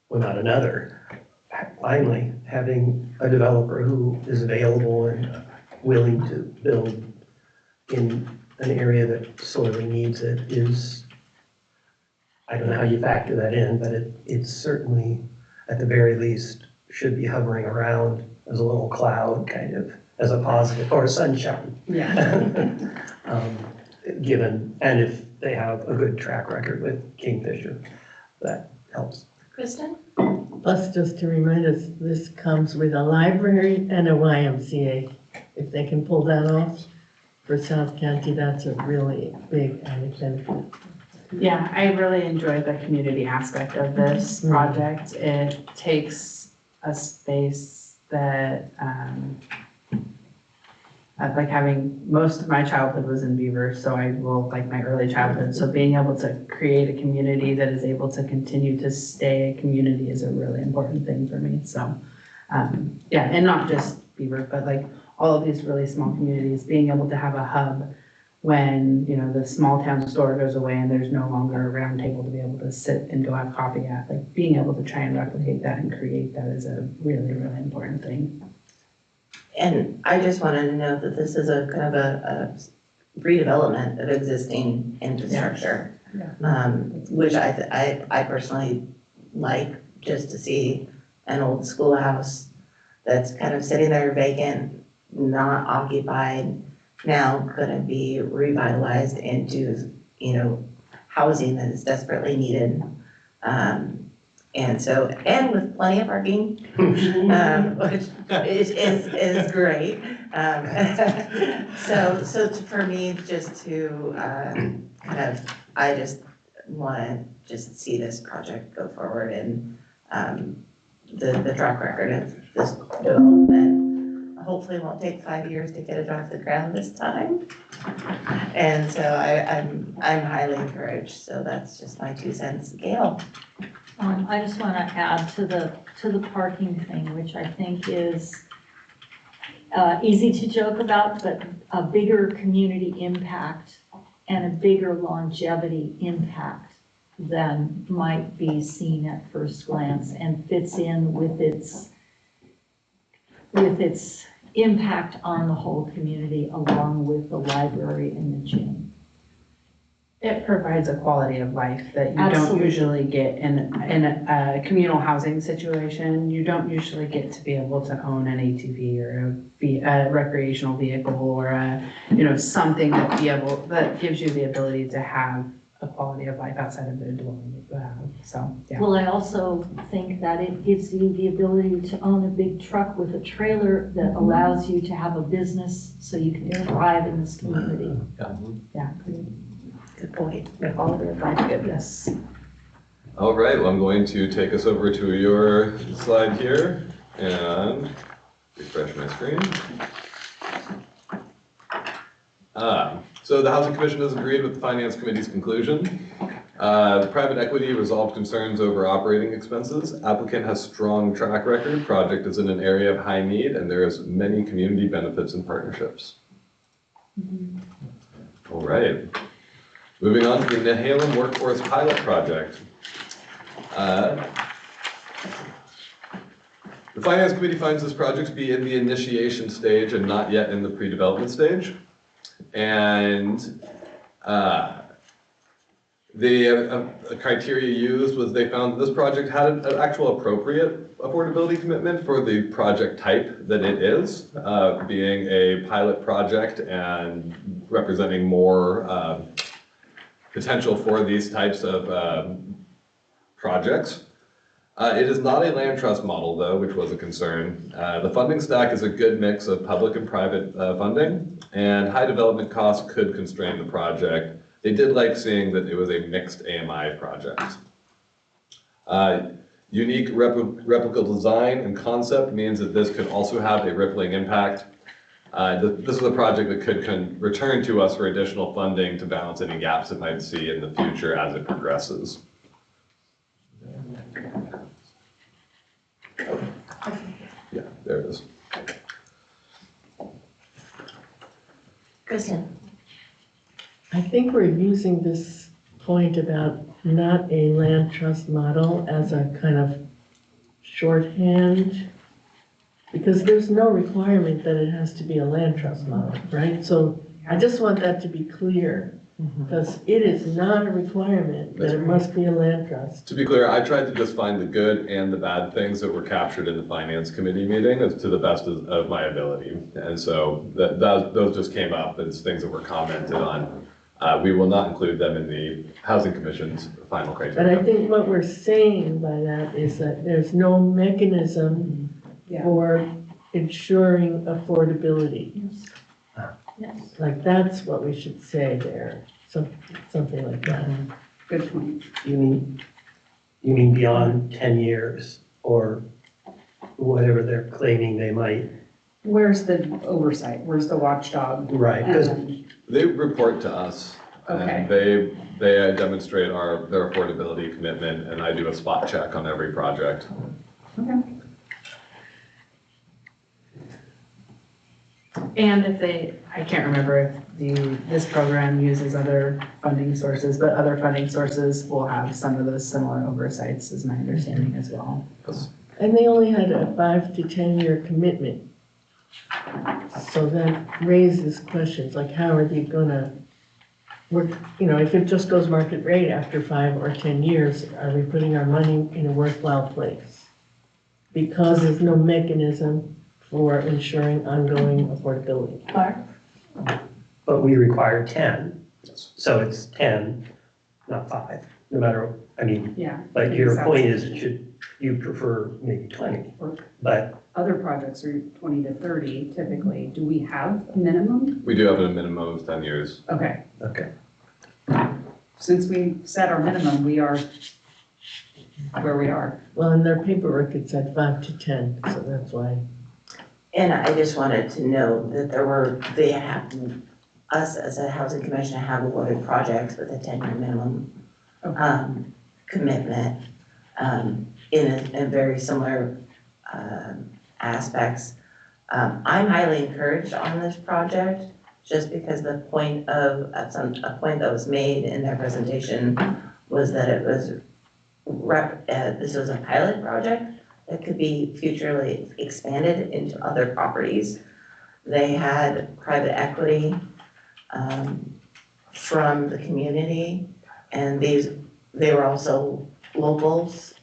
well, not another, finally, having a developer who is available and willing to build in an area that sorely needs it is, I don't know how you factor that in, but it's certainly, at the very least, should be hovering around as a little cloud, kind of, as a positive, or sunshine. Yeah. Given, and if they have a good track record with Kingfisher, that helps. Kristen? Plus, just to remind us, this comes with a library and a YMCA. If they can pull that off for South County, that's a really big added benefit. Yeah, I really enjoyed the community aspect of this project. It takes a space that, like having, most of my childhood was in Beaver, so I will like my early childhood. So being able to create a community that is able to continue to stay a community is a really important thing for me. So, yeah, and not just Beaver, but like all of these really small communities, being able to have a hub when, the small town store goes away and there's no longer a round table to be able to sit and go have coffee at, like being able to try and replicate that and create that is a really, really important thing. And I just wanted to note that this is a kind of a redevelopment of existing infrastructure. Yeah. Which I personally like, just to see an old schoolhouse that's kind of sitting there vacant, not occupied, now gonna be revitalized into, housing that is desperately needed. And with plenty of parking, which is great. So for me, just to I just want to see this project go forward, and the track record of this development hopefully won't take 5 years to get it off the ground this time. And so I'm highly encouraged. So that's just my 2 cents. Gail? I just want to add to the parking thing, which I think is easy to joke about, but a bigger community impact and a bigger longevity impact than might be seen at first glance, and fits in with its impact on the whole community, along with the library and the gym. It provides a quality of life that you don't Absolutely. usually get in a communal housing situation. You don't usually get to be able to own an ATV or a recreational vehicle or something that gives you the ability to have a quality of life outside of the dwelling that you have. So, yeah. Well, I also think that it gives you the ability to own a big truck with a trailer that allows you to have a business so you can thrive in this community. Yeah. Good point. Quality of life goodness. All right, well, I'm going to take us over to your slide here and refresh my screen. So the Housing Commission has agreed with the Finance Committee's conclusion. Private equity resolved concerns over operating expenses. Applicant has strong track record. Project is in an area of high need, and there is many community benefits and partnerships. All right. Moving on to the Nehalem Workforce Pilot Project. The Finance Committee finds this project to be in the initiation stage and not yet in the pre-development stage. And the criteria used was they found that this project had an actual appropriate affordability commitment for the project type that it is, being a pilot project and representing more potential for these types of projects. It is not a land trust model, though, which was a concern. The funding stack is a good mix of public and private funding, and high development costs could constrain the project. They did like seeing that it was a mixed AMI project. Unique replicable design and concept means that this could also have a rippling impact. This is a project that could return to us for additional funding to balance any gaps it might see in the future as it progresses. Yeah, there it is. Kristen? I think we're using this point about not a land trust model as a kind of shorthand, because there's no requirement that it has to be a land trust model, right? So I just want that to be clear, because it is not a requirement that it must be a land trust. To be clear, I tried to just find the good and the bad things that were captured in the Finance Committee meeting as to the best of my ability. And so those just came up as things that were commented on. We will not include them in the Housing Commission's final criteria. But I think what we're saying by that is that there's no mechanism for ensuring affordability. Yes. Like, that's what we should say there, something like that. Good point. You mean beyond 10 years or whatever they're claiming they might? Where's the oversight? Where's the watchdog? Right, because they report to us. And they demonstrate their affordability commitment, and I do a spot check on every project. Okay. And I can't remember if this program uses other funding sources, but other funding sources will have some of those similar oversights, is my understanding as well. And they only had a 5 to 10 year commitment. So that raises questions, like how are they gonna work, if it just goes market rate after 5 or 10 years, are we putting our money in a worthwhile place? Because there's no mechanism for ensuring ongoing affordability. Mark? But we require 10, so it's 10, not 5, no matter, Yeah. but your point is, you prefer maybe 20, but. Other projects are 20 to 30 typically. Do we have a minimum? We do have a minimum of 10 years. Okay. Okay. Since we set our minimum, we are where we are. Well, in their paperwork, it said 5 to 10, so that's why. And I just wanted to know that us as a housing commission have awarded projects with a 10-year minimum commitment in very similar aspects. I'm highly encouraged on this project, just because the point of, a point that was made in their presentation was that it was this was a pilot project that could be futurely expanded into other properties. They had private equity from the community, and they were also locals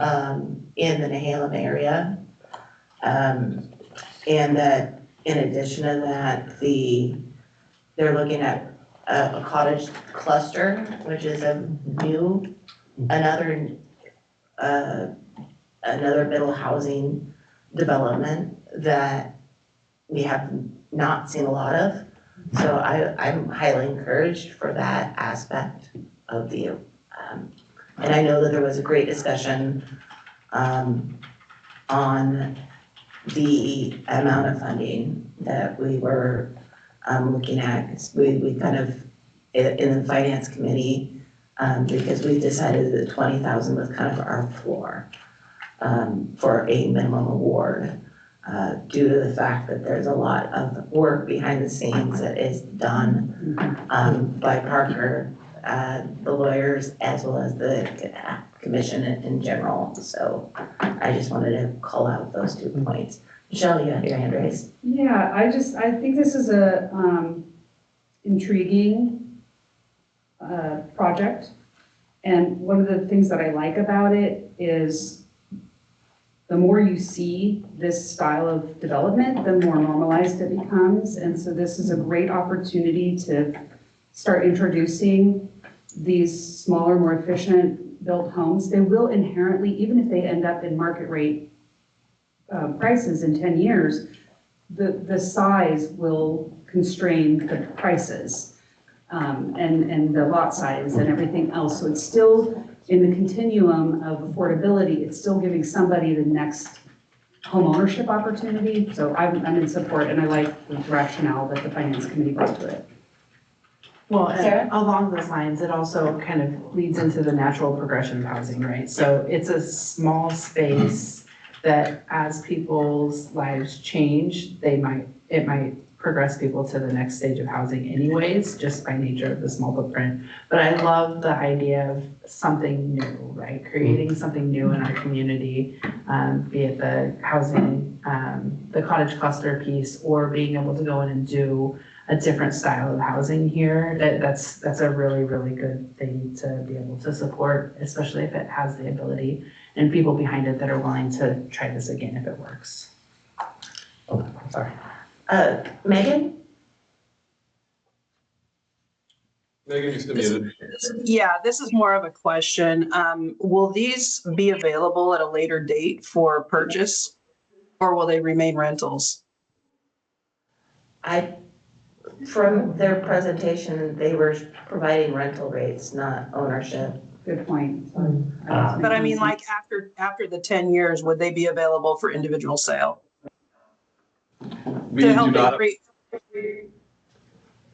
in the Nehalem area. And that in addition to that, they're looking at a cottage cluster, which is another middle housing development that we have not seen a lot of. So I'm highly encouraged for that aspect of the, and I know that there was a great discussion on the amount of funding that we were looking at. 'Cause we kind of, in the finance committee, because we decided that 20,000 was kind of our floor for a minimum award, due to the fact that there's a lot of work behind the scenes that is done by Parker, the lawyers, as well as the commission in general. So I just wanted to call out those 2 points. Michelle, you had your hand raised. Yeah, I think this is a intriguing project. And one of the things that I like about it is the more you see this style of development, the more normalized it becomes. And so this is a great opportunity to start introducing these smaller, more efficient built homes. They will inherently, even if they end up in market rate prices in 10 years, the size will constrain the prices and the lot size and everything else. So it's still in the continuum of affordability, it's still giving somebody the next home ownership opportunity. So I'm in support, and I like the rationale that the finance committee brought to it. Well, and along those lines, it also kind of leads into the natural progression of housing, right? So it's a small space that as people's lives change, it might progress people to the next stage of housing anyways, just by nature of the small footprint. But I love the idea of something new, right? Creating something new in our community, be it the housing, the cottage cluster piece, or being able to go in and do a different style of housing here. That's a really, really good thing to be able to support, especially if it has the ability and people behind it that are willing to try this again if it works. Oh, sorry. Megan? Megan, you're still muted. Yeah, this is more of a question. Will these be available at a later date for purchase, or will they remain rentals? From their presentation, they were providing rental rates, not ownership. Good point. But I mean, like after the 10 years, would they be available for individual sale? We To do help not. increase.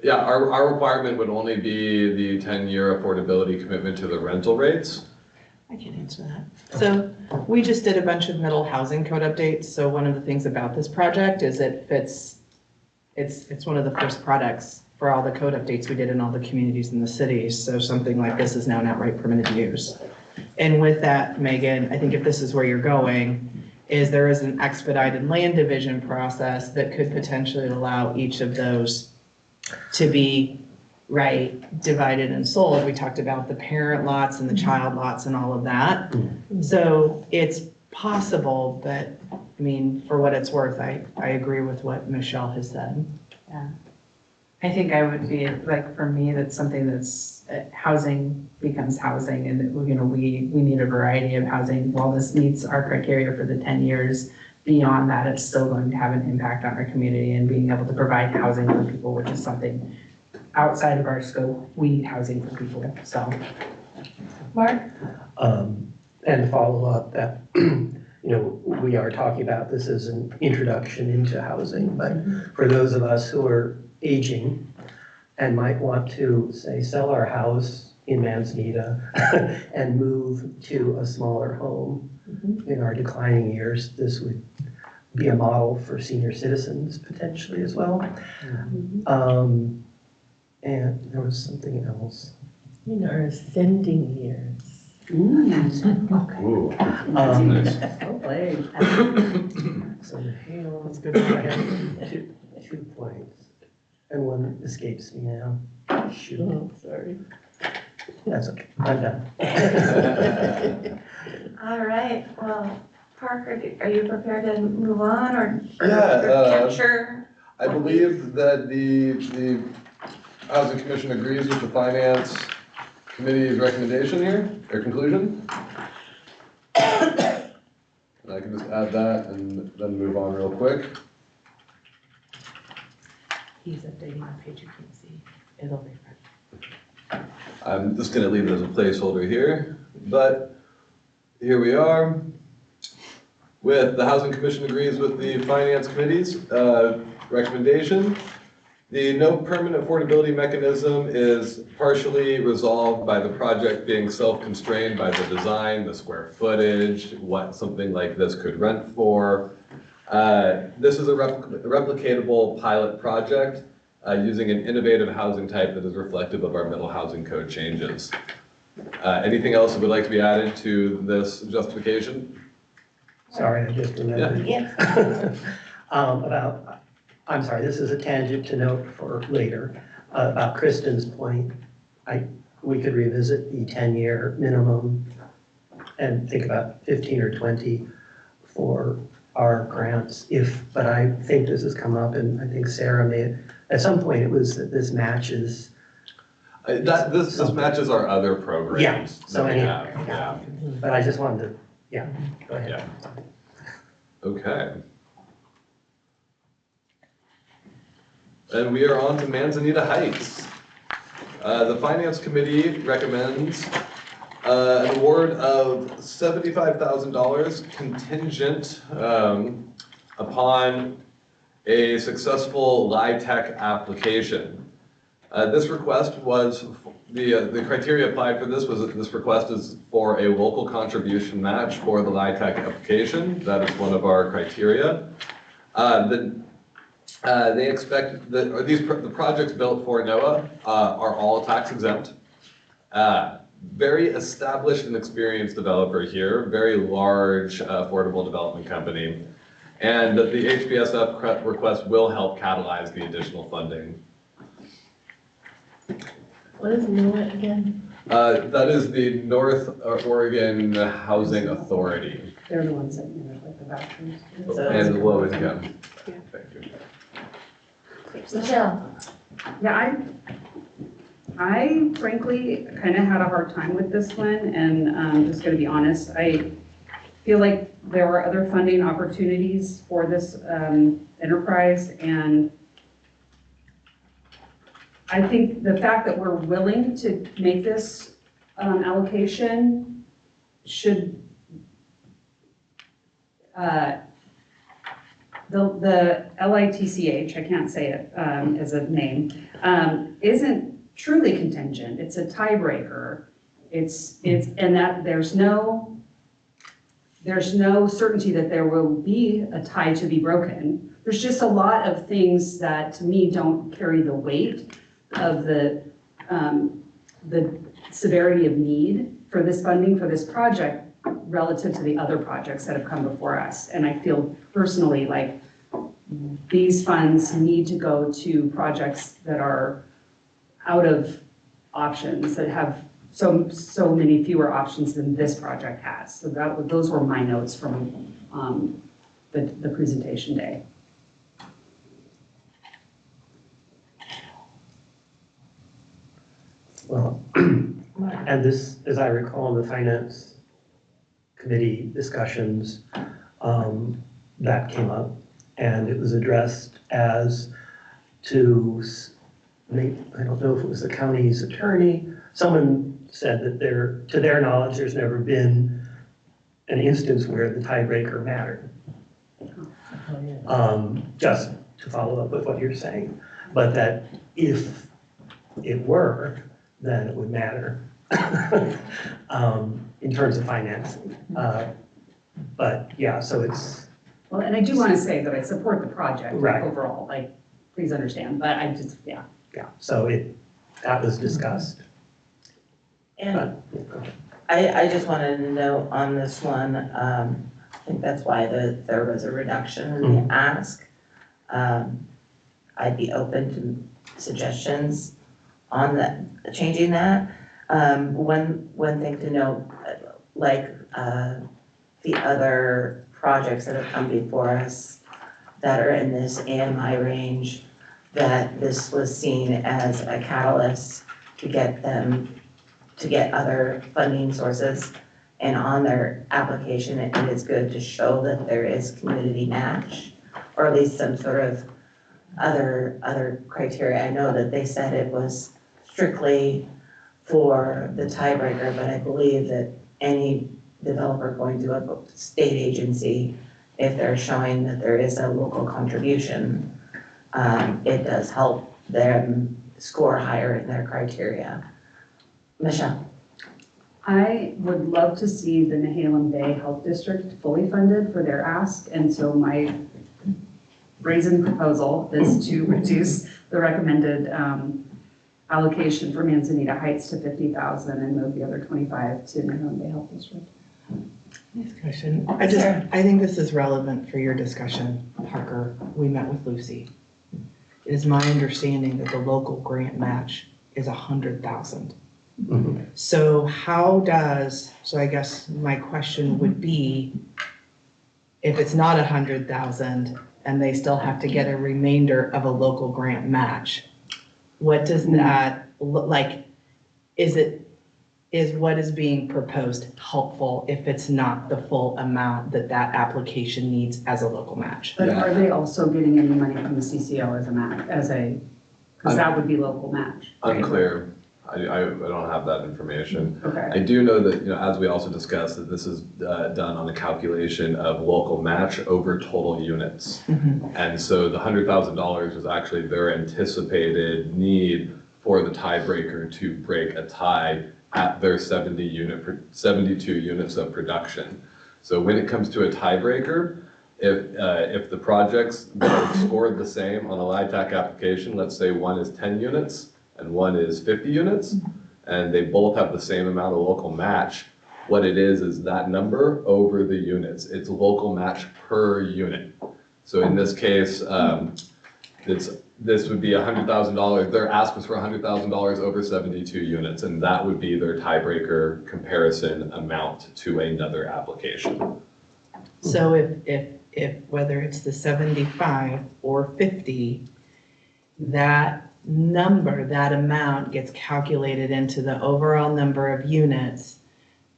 Yeah, our requirement would only be the 10-year affordability commitment to the rental rates. I can answer that. So we just did a bunch of middle housing code updates. So one of the things about this project is it fits, it's one of the first products for all the code updates we did in all the communities in the cities. So something like this is now an outright permitted use. And with that, Megan, I think if this is where you're going, is there is an expedited land division process that could potentially allow each of those to be, right, divided and sold. We talked about the parent lots and the child lots and all of that. So it's possible, but I mean, for what it's worth, I agree with what Michelle has said. Yeah. I think I would be, like, for me, that's something that's, housing becomes housing, and, we need a variety of housing. While this meets our criteria for the 10 years, beyond that, it's still going to have an impact on our community and being able to provide housing for people, which is something outside of our scope. We need housing for people, so. Mark? And to follow up that, we are talking about this as an introduction into housing, but for those of us who are aging and might want to, say, sell our house in Manzanita and move to a smaller home in our declining years, this would be a model for senior citizens potentially as well. And there was something else. In our ascending years. Ooh, nice. Oh, play. So Hale, That's good. two points, and one escapes me now. Shoot, Oh, sorry. that's okay, I'm done. All right, well, Parker, are you prepared to move on or Yeah, capture? I believe that the Housing Commission agrees with the Finance Committee's recommendation here, or conclusion. And I can just add that and then move on real quick. He's updating the page, you can see. It'll be right. I'm just gonna leave it as a placeholder here, but here we are. With the Housing Commission agrees with the Finance Committee's recommendation. The no permanent affordability mechanism is partially resolved by the project being self-constrained by the design, the square footage, what something like this could rent for. This is a replicatable pilot project using an innovative housing type that is reflective of our middle housing code changes. Anything else that would like to be added to this justification? Sorry, I just remembered. I'm sorry, this is a tangent to note for later. About Kristen's point, we could revisit the 10-year minimum and think about 15 or 20 for our grants but I think this has come up, and I think Sarah may, at some point it was that this matches. This matches our other programs. Yeah, so that we anyhow, have, yeah. But I just wanted to, go ahead. Yeah. Okay. And we are on to Manzanita Heights. The Finance Committee recommends an award of $75,000 contingent upon a successful LIHTC application. This request was, the criteria applied for this request is for a local contribution match for the LIHTC application. That is one of our criteria. They expect that, the projects built for NOAA are all tax exempt. Very established and experienced developer here, very large affordable development company. And the HPSF request will help catalyze the additional funding. What is NOAA again? That is the North Oregon Housing Authority. They're the ones that manage like the vouchers. And the low income. Thank you. Michelle? Yeah, I frankly kind of had a hard time with this one, and I'm just gonna be honest. I feel like there were other funding opportunities for this enterprise, and I think the fact that we're willing to make this allocation should, the LITCH, I can't say it as a name, isn't truly contingent. It's a tiebreaker. And that there's no certainty that there will be a tie to be broken. There's just a lot of things that to me don't carry the weight of the severity of need for this funding for this project relative to the other projects that have come before us. And I feel personally like these funds need to go to projects that are out of options, that have so many fewer options than this project has. So those were my notes from the presentation day. Well, and this, as I recall in the Finance Committee discussions, that came up, and it was addressed as to make, I don't know if it was the county's attorney, someone said that to their knowledge, there's never been an instance where the tiebreaker mattered. Just to follow up with what you're saying, but that if it were, then it would matter in terms of financing. But yeah, so it's, Well, and I do want to say that I support the project Right. overall, like, please understand, but I just, yeah. Yeah, so that was discussed. And I just wanted to note on this one, I think that's why there was a reduction in the ask. I'd be open to suggestions on that, changing that. One thing to note, like, the other projects that have come before us that are in this AMI range, that this was seen as a catalyst to get them to get other funding sources. And on their application, it is good to show that there is community match, or at least some sort of other criteria. I know that they said it was strictly for the tiebreaker, but I believe that any developer going to a state agency, if they're showing that there is a local contribution, it does help them score higher in their criteria. Michelle? I would love to see the Nehalem Bay Health District fully funded for their ask, and so my brazen proposal is to reduce the recommended allocation for Manzanita Heights to 50,000 and move the other 25 to Nehalem Bay Health District. Next question. I think this is relevant for your discussion, Parker. We met with Lucy. It is my understanding that the local grant match is 100,000. So so I guess my question would be, if it's not 100,000 and they still have to get a remainder of a local grant match, what does that look like? Is what is being proposed helpful if it's not the full amount that application needs as a local match? But are they also getting any money from the CCO as a match, because that would be local match? Unclear. I don't have that information. Okay. I do know that, as we also discussed, that this is done on the calculation of local match over total units. And so the $100,000 is actually their anticipated need for the tiebreaker to break a tie at their 72 units of production. So when it comes to a tiebreaker, if the projects that are scored the same on a LIHTC application, let's say one is 10 units and one is 50 units, and they both have the same amount of local match, what it is that number over the units. It's local match per unit. So in this case, this would be $100,000. Their ask was for $100,000 over 72 units, and that would be their tiebreaker comparison amount to another application. So if whether it's the 75 or 50, that number, that amount gets calculated into the overall number of units,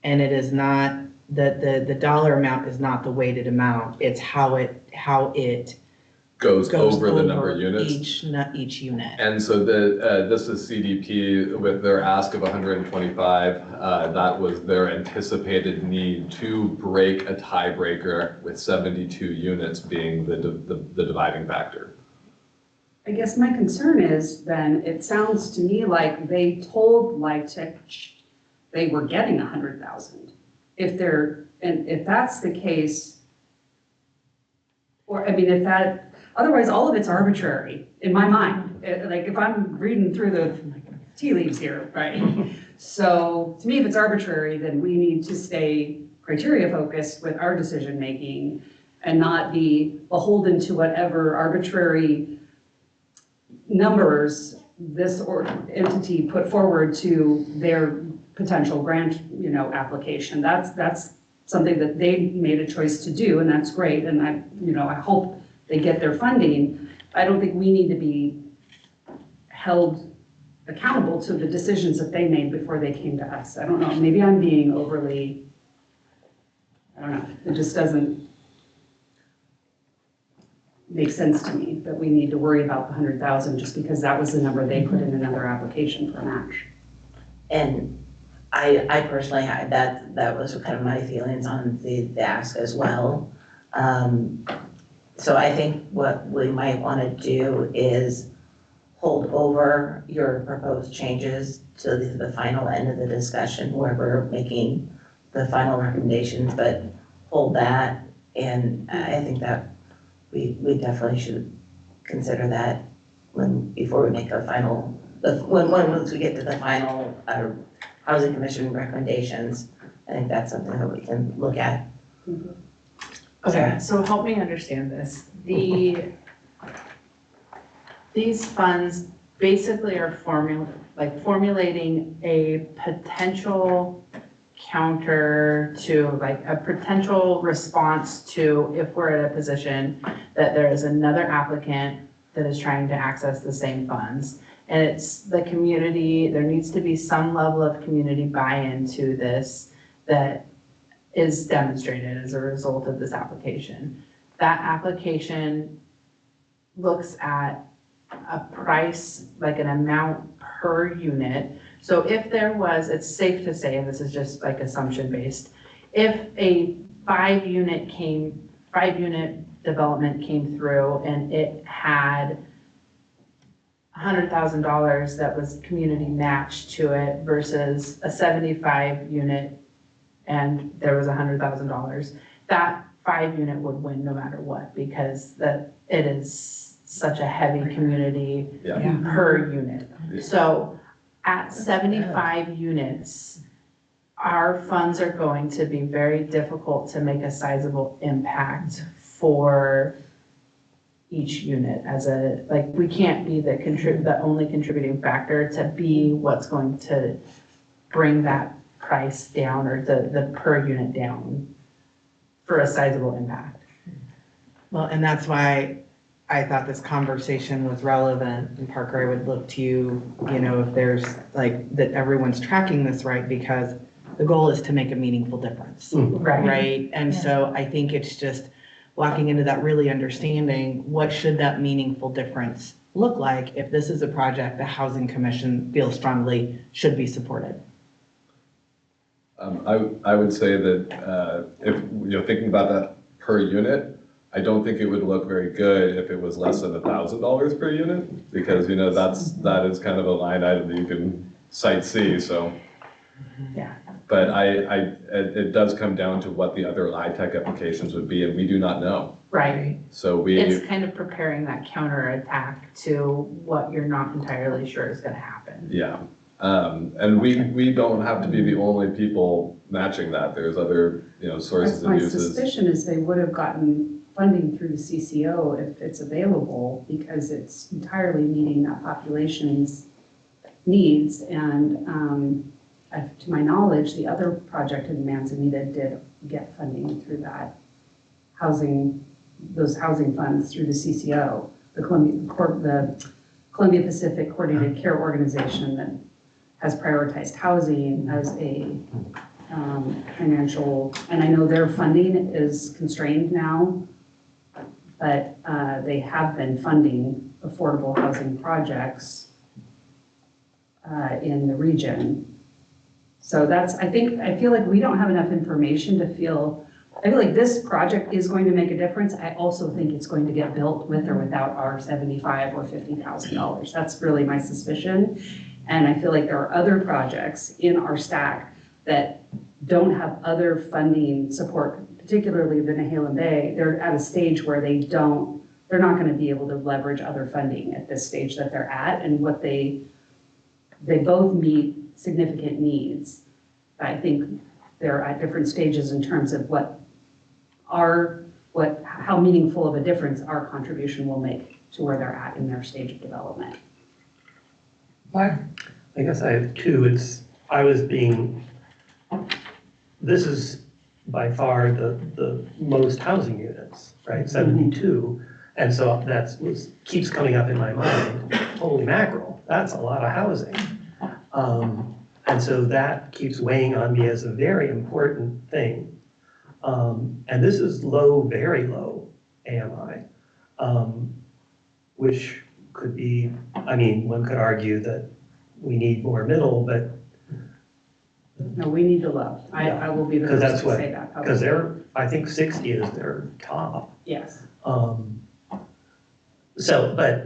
and it is not, the dollar amount is not the weighted amount, it's how it goes over the number of units. Each unit. And so this is CDP with their ask of 125. That was their anticipated need to break a tiebreaker, with 72 units being the dividing factor. I guess my concern is then, it sounds to me like they told LIHTC they were getting 100,000. If that's the case, otherwise all of it's arbitrary in my mind. Like, if I'm reading through the tea leaves here, right? So to me, if it's arbitrary, then we need to stay criteria focused with our decision making and not be beholden to whatever arbitrary numbers this entity put forward to their potential grant, application. That's something that they made a choice to do, and that's great. And I hope they get their funding. I don't think we need to be held accountable to the decisions that they made before they came to us. I don't know, maybe I'm being overly, I don't know, it just doesn't make sense to me that we need to worry about the 100,000 just because that was the number they put in another application for a match. And I personally had that was kind of my feelings on the ask as well. So I think what we might want to do is hold over your proposed changes to the final end of the discussion where we're making the final recommendations, but hold that And I think that we definitely should consider that before we make a final, once we get to the final Housing Commission recommendations. I think that's something that we can look at. Okay, so help me understand this. These funds basically are formulating a potential counter to, like, a potential response to if we're at a position that there is another applicant that is trying to access the same funds. And it's the community, there needs to be some level of community buy-in to this that is demonstrated as a result of this application. That application looks at a price, like an amount per unit. So if there was, it's safe to say, and this is just like assumption based, if a 5-unit development came through and it had $100,000 that was community matched to it versus a 75 unit and there was $100,000, that 5-unit would win no matter what, because it is such a heavy community per unit. So at 75 units, our funds are going to be very difficult to make a sizable impact for each unit we can't be the only contributing factor to be what's going to bring that price down or the per unit down for a sizable impact. Well, and that's why I thought this conversation was relevant, and Parker, I would look to you, if there's that everyone's tracking this right, because the goal is to make a meaningful difference. Right? And so I think it's just walking into that, really understanding what should that meaningful difference look like if this is a project the Housing Commission feels strongly should be supported. I would say that if you're thinking about that per unit, I don't think it would look very good if it was less than $1,000 per unit, because that is kind of a line item that you can cite see. So yeah. But it does come down to what the other LIHTC applications would be, and we do not know. Right. So it's kind of preparing that counterattack to what you're not entirely sure is going to happen. Yeah. And we don't have to be the only people matching that. There's other, sources of uses. My suspicion is they would have gotten funding through the CCO if it's available, because it's entirely meeting that population's needs. And to my knowledge, the other project in Manzanita did get funding through those housing funds through the CCO, the Columbia Pacific Coordinated Care Organization, that has prioritized housing as a financial, and I know their funding is constrained now, but they have been funding affordable housing projects in the region. So I feel like we don't have enough information to I feel like this project is going to make a difference. I also think it's going to get built with or without our $75,000 or $50,000. That's really my suspicion. And I feel like there are other projects in our stack that don't have other funding support, particularly the Nehalem Bay. They're at a stage where they're not going to be able to leverage other funding at this stage that they're at. And they both meet significant needs. I think they're at different stages in terms of how meaningful of a difference our contribution will make to where they're at in their stage of development. I guess I have two. This is by far the most housing units, right? 72. And so keeps coming up in my mind. Holy mackerel, that's a lot of housing. And so that keeps weighing on me as a very important thing. And this is low, very low AMI, which could be, one could argue that we need more middle, but. No, we need the low. I will be the first to say that. Because I think 60 is their top. Yes. But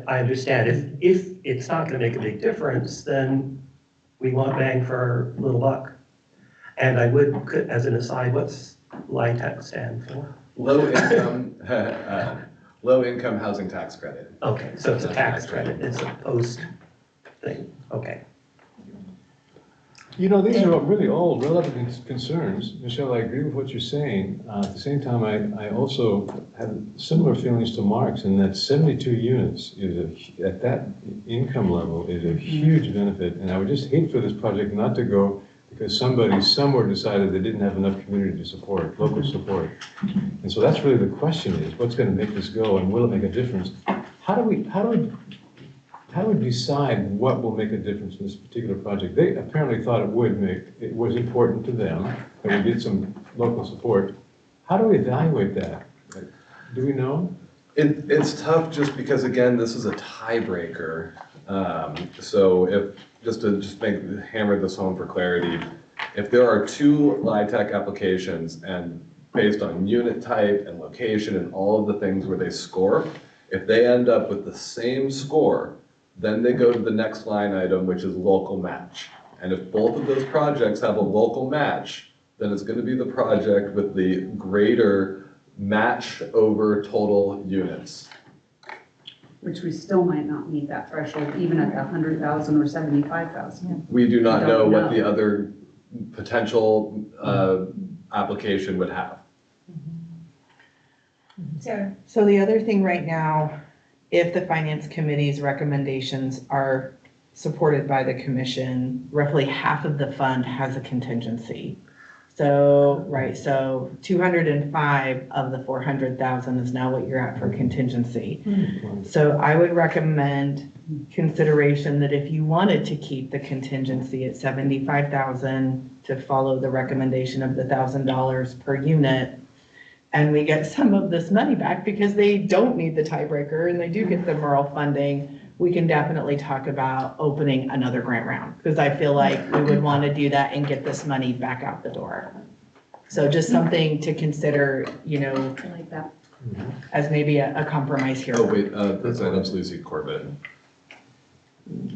I understand if it's not going to make a big difference, then we want bang for our little buck. And I would, as an aside, what's LIHTC stand for? Low income, low income housing tax credit. Okay, so it's a tax credit, it's a post thing, okay. You know, these are really all relevant concerns. Michelle, I agree with what you're saying. At the same time, I also have similar feelings to Mark's in that 72 units at that income level is a huge benefit. And I would just hate for this project not to go because somebody somewhere decided they didn't have enough community support, local support. And so that's really the question is, what's going to make this go and will it make a difference? How do we decide what will make a difference in this particular project? They apparently thought it was important to them, that we get some local support. How do we evaluate that? Do we know? It's tough just because, again, this is a tiebreaker. So just to hammer this home for clarity, if there are two LIHTC applications and based on unit type and location and all of the things where they score, if they end up with the same score, then they go to the next line item, which is local match. And if both of those projects have a local match, then it's going to be the project with the greater match over total units. Which we still might not meet that threshold, even at the 100,000 or 75,000. We do not We know don't what know. the other potential application would have. Sarah? So the other thing right now, if the finance committee's recommendations are supported by the commission, roughly half of the fund has a contingency. So, right, so 205 of the 400,000 is now what you're at for contingency. So I would recommend consideration that if you wanted to keep the contingency at 75,000 to follow the recommendation of the $1,000 per unit, and we get some of this money back because they don't need the tiebreaker and they do get the MRL funding, we can definitely talk about opening another grant round, because I feel like we would want to do that and get this money back out the door. So just something to consider, you know, I like that. as maybe a compromise here. Oh, wait, that's Lucy Corbett.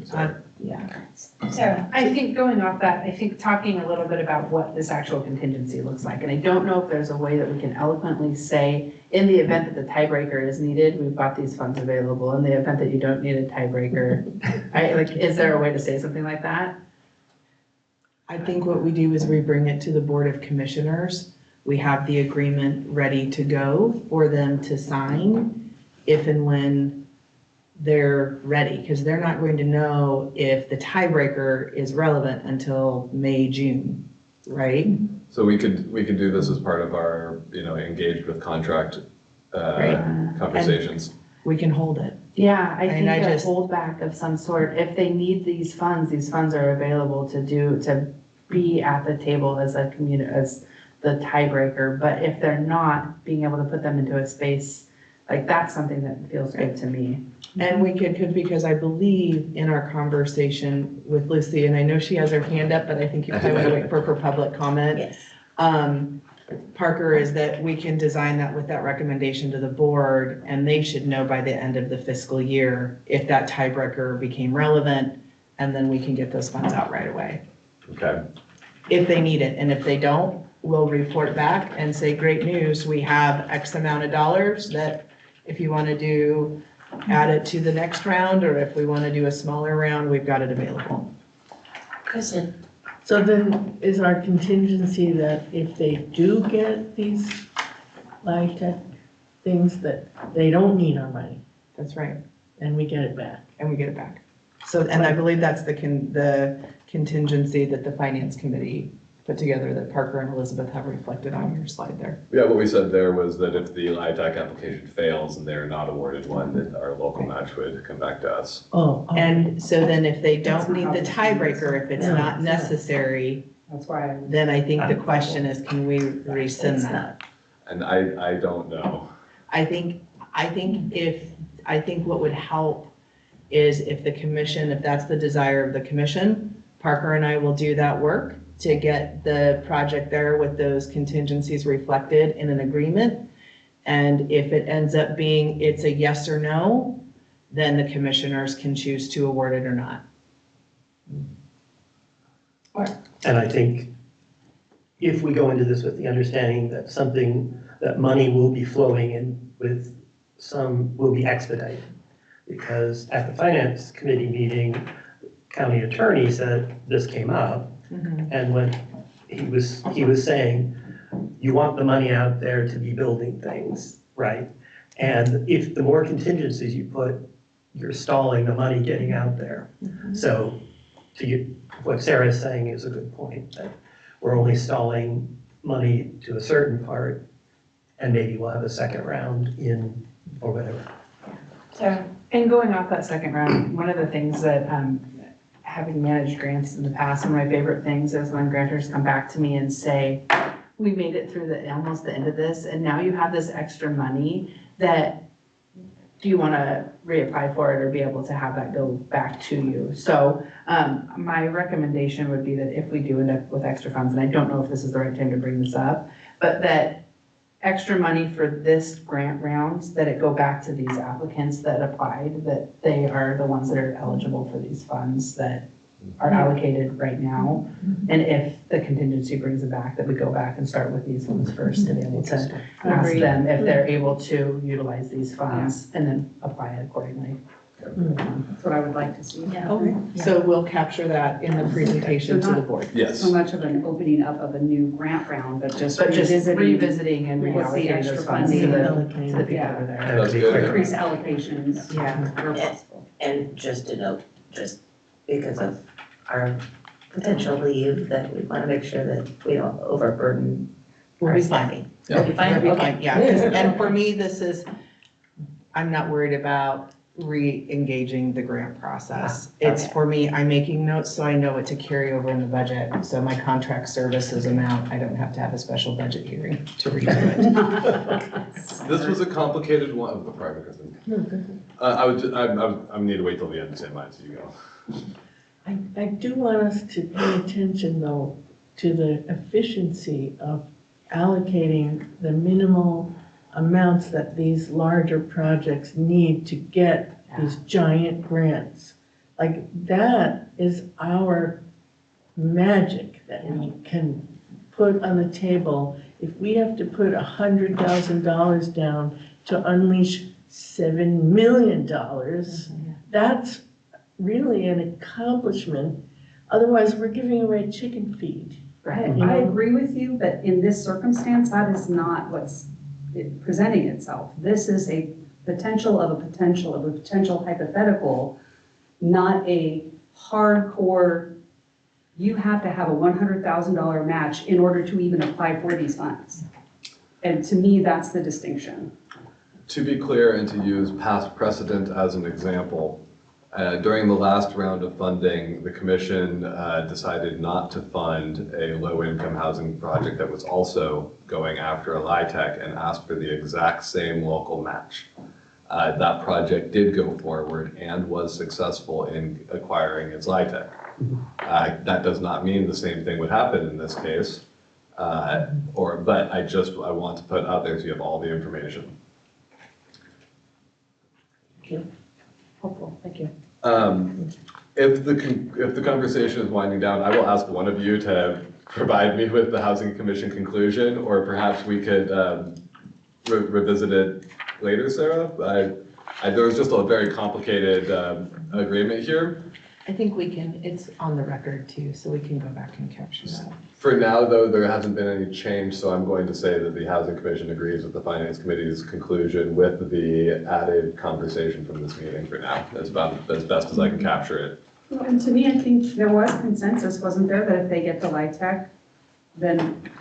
Sorry. Yeah. Sarah? I think going off that, I think talking a little bit about what this actual contingency looks like, and I don't know if there's a way that we can eloquently say, in the event that the tiebreaker is needed, we've got these funds available. In the event that you don't need a tiebreaker, is there a way to say something like that? I think what we do is we bring it to the Board of Commissioners. We have the agreement ready to go for them to sign if and when they're ready, because they're not going to know if the tiebreaker is relevant until May, June, right? So we could do this as part of our, engaged with contract conversations. We can hold it. Yeah, I think I a just- holdback of some sort, if they need these funds are available to be at the table as a as the tiebreaker. But if they're not, being able to put them into a space, like that's something that feels good to me. And we could, because I believe in our conversation with Lucy, and I know she has her hand up, but I think you probably want to wait for public comment. Yes. Parker, is that we can design that with that recommendation to the board, and they should know by the end of the fiscal year if that tiebreaker became relevant, and then we can get those funds out right away. Okay. If they need it, and if they don't, we'll report back and say, great news, we have X amount of dollars that if you want to add it to the next round, or if we want to do a smaller round, we've got it available. Kristen? So then is our contingency that if they do get these LIHTC things, that they don't need our money That's right. and we get it back? And we get it back. So, and I believe that's the contingency that the finance committee put together that Parker and Elizabeth have reflected on your slide there. Yeah, what we said there was that if the LIHTC application fails and they're not awarded one, that our local match would come back to us. Oh. And so then if they don't need the tiebreaker, if it's not necessary, That's why. then I think the question is, can we rescind that? And I don't know. I think what would help is if the commission, if that's the desire of the commission, Parker and I will do that work to get the project there with those contingencies reflected in an agreement. And if it ends up being it's a yes or no, then the commissioners can choose to award it or not. And I think if we go into this with the understanding that that money will be flowing in with some, will be expedited. Because at the finance committee meeting, county attorney said this came up, and when he was saying, you want the money out there to be building things, right? And if the more contingencies you put, you're stalling the money getting out there. So what Sarah's saying is a good point, that we're only stalling money to a certain part, and maybe we'll have a second round in, or whatever. Sarah? And going off that second round, one of the things that, having managed grants in the past, one of my favorite things is when grantors come back to me and say, we made it through almost the end of this, and now you have this extra money that, do you want to reapply for it or be able to have that go back to you? So my recommendation would be that if we do end up with extra funds, and I don't know if this is the right time to bring this up, but that extra money for this grant rounds, that it go back to these applicants that applied, that they are the ones that are eligible for these funds that are allocated right now. And if the contingency brings it back, that we go back and start with these ones first to be able to ask them if they're able to utilize these funds and then apply it accordingly. That's what I would like to see. Okay, so we'll capture that in the presentation to the board. Yes. So much of an opening up of a new grant round, but just revisiting and what's the reallocating extra those funds to the funding. people Yeah. that are there. That's good. Increase allocations. Yeah. Where possible. And just to note, just because of our potential leave, that we want to make sure that we don't overburden We'll our be staffing. Yeah. We'll be fine, We'll be okay. fine, yeah. And for me, I'm not worried about re-engaging the grant process. It's for me, I'm making notes so I know what to carry over in the budget. So my contract services amount, I don't have to have a special budget hearing to redo it. This was a complicated one. Oh, sorry, Kristen. I need to wait till the end to say mine, so you go. I do want us to pay attention, though, to the efficiency of allocating the minimal amounts that these larger projects need to get these giant grants. Like, that is our magic that we can put on the table. If we have to put $100,000 down to unleash $7 million, that's really an accomplishment. Otherwise, we're giving away chicken feed. I agree with you, but in this circumstance, that is not what's presenting itself. This is a potential hypothetical, not a hardcore, you have to have a $100,000 match in order to even apply for these funds. And to me, that's the distinction. To be clear and to use past precedent as an example, during the last round of funding, the commission decided not to fund a low-income housing project that was also going after a LIHTC and asked for the exact same local match. That project did go forward and was successful in acquiring its LIHTC. That does not mean the same thing would happen in this case, but I want to put out there so you have all the information. Thank you. Helpful, thank you. If the conversation is winding down, I will ask one of you to provide me with the Housing Commission conclusion, or perhaps we could revisit it later, Sarah. There was just a very complicated agreement here. I think we can, it's on the record too, so we can go back and capture that. For now, though, there hasn't been any change, so I'm going to say that the Housing Commission agrees with the Finance Committee's conclusion with the added conversation from this meeting for now, as best as I can capture it. Well, and to me, I think there was consensus, wasn't there, that if they get the LIHTC, then,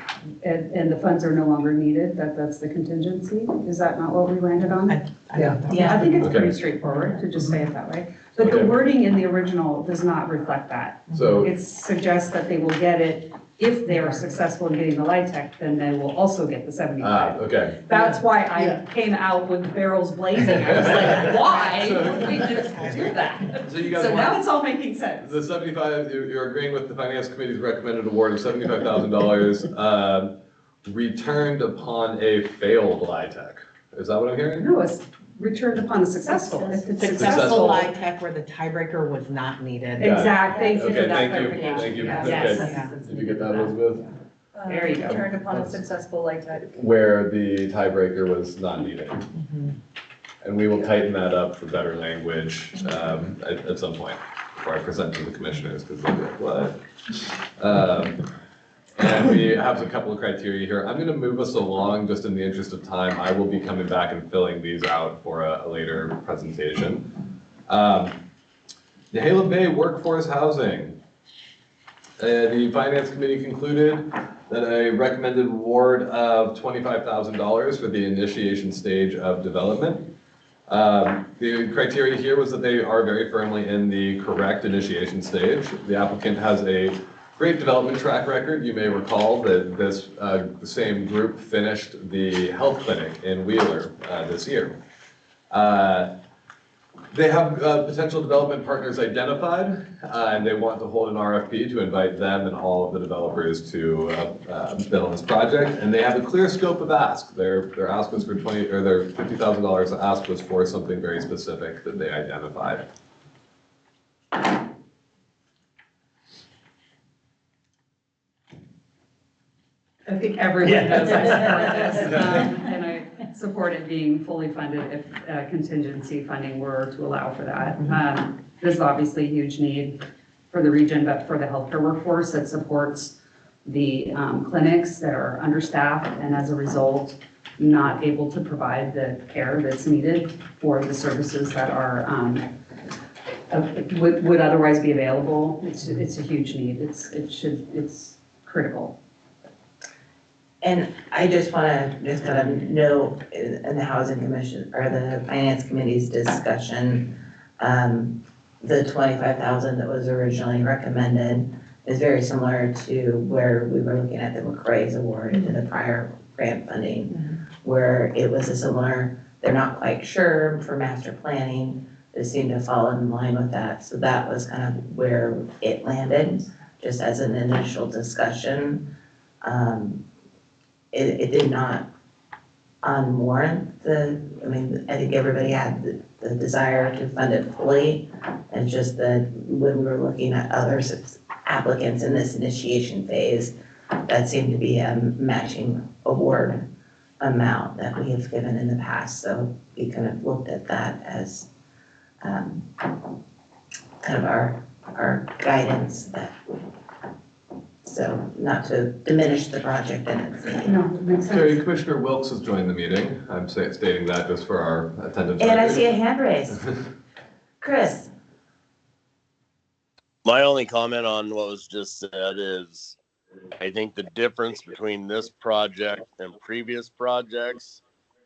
and the funds are no longer needed, that's the contingency? Is that not what we landed on? Yeah. I think it's Okay. pretty straightforward to just say it that way. But the Okay. wording in the original does not reflect that. So It suggests that they will get it, if they are successful in getting the LIHTC, then they will also get the 75. okay. That's why I came out with barrels blazing. I was like, why would we just do that? So you guys So want- now it's all making sense. The 75, you're agreeing with the Finance Committee's recommended award of $75,000 returned upon a failed LIHTC. Is that what I'm hearing? No, it's returned upon a successful. If it's Successful successful. LIHTC where the tiebreaker was not needed. Exactly. Thank you for Okay, that thank you, clarification. thank you. Yes. Okay. Yes. Did you get that, Elizabeth? There you go. Turned upon a successful light tide. where the tiebreaker was not needed. Mm-hmm. And we will tighten that up for better language at some point before I present to the commissioners, because they'll be like, what? And we have a couple of criteria here. I'm gonna move us along just in the interest of time. I will be coming back and filling these out for a later presentation. Nehalem Bay Workforce Housing. The Finance Committee concluded that a recommended award of $25,000 for the initiation stage of development. The criteria here was that they are very firmly in the correct initiation stage. The applicant has a great development track record. You may recall that this same group finished the health clinic in Wheeler this year. They have potential development partners identified, and they want to hold an RFP to invite them and all of the developers to bid on this project. And they have a clear scope of ask. Their ask was for their $50,000 ask was for something very specific that they identified. I think everyone knows I support this, and I support it being fully funded if contingency funding were to allow for that. This is obviously a huge need for the region, but for the healthcare workforce that supports the clinics that are understaffed and as a result, not able to provide the care that's needed for the services that are would otherwise be available. It's a huge need. It's critical. And I just want to kind of note in the Housing Commission or the Finance Committee's discussion, the $25,000 that was originally recommended is very similar to where we were looking at the McRae's award in the prior grant funding, where it was a similar, they're not quite sure for master planning. It seemed to fall in line with that. So that was kind of where it landed, just as an initial discussion. It did not unwarrant I think everybody had the desire to fund it fully. And just that when we were looking at other applicants in this initiation phase, that seemed to be a matching award amount that we have given in the past. So we kind of looked at that as kind of our guidance that. So not to diminish the project in its need. No, it makes sense. Carrie, Commissioner Wilkes has joined the meeting. I'm stating that just for our attendance. And I see a hand raised. Chris. My only comment on what was just said is I think the difference between this project and previous projects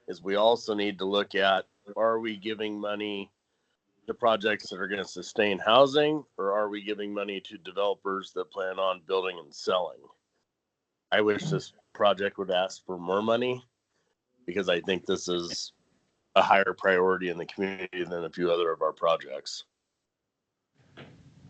is we also need to look at, are we giving money to projects that are going to sustain housing, or are we giving money to developers that plan on building and selling? I wish this project would ask for more money because I think this is a higher priority in the community than a few other of our projects.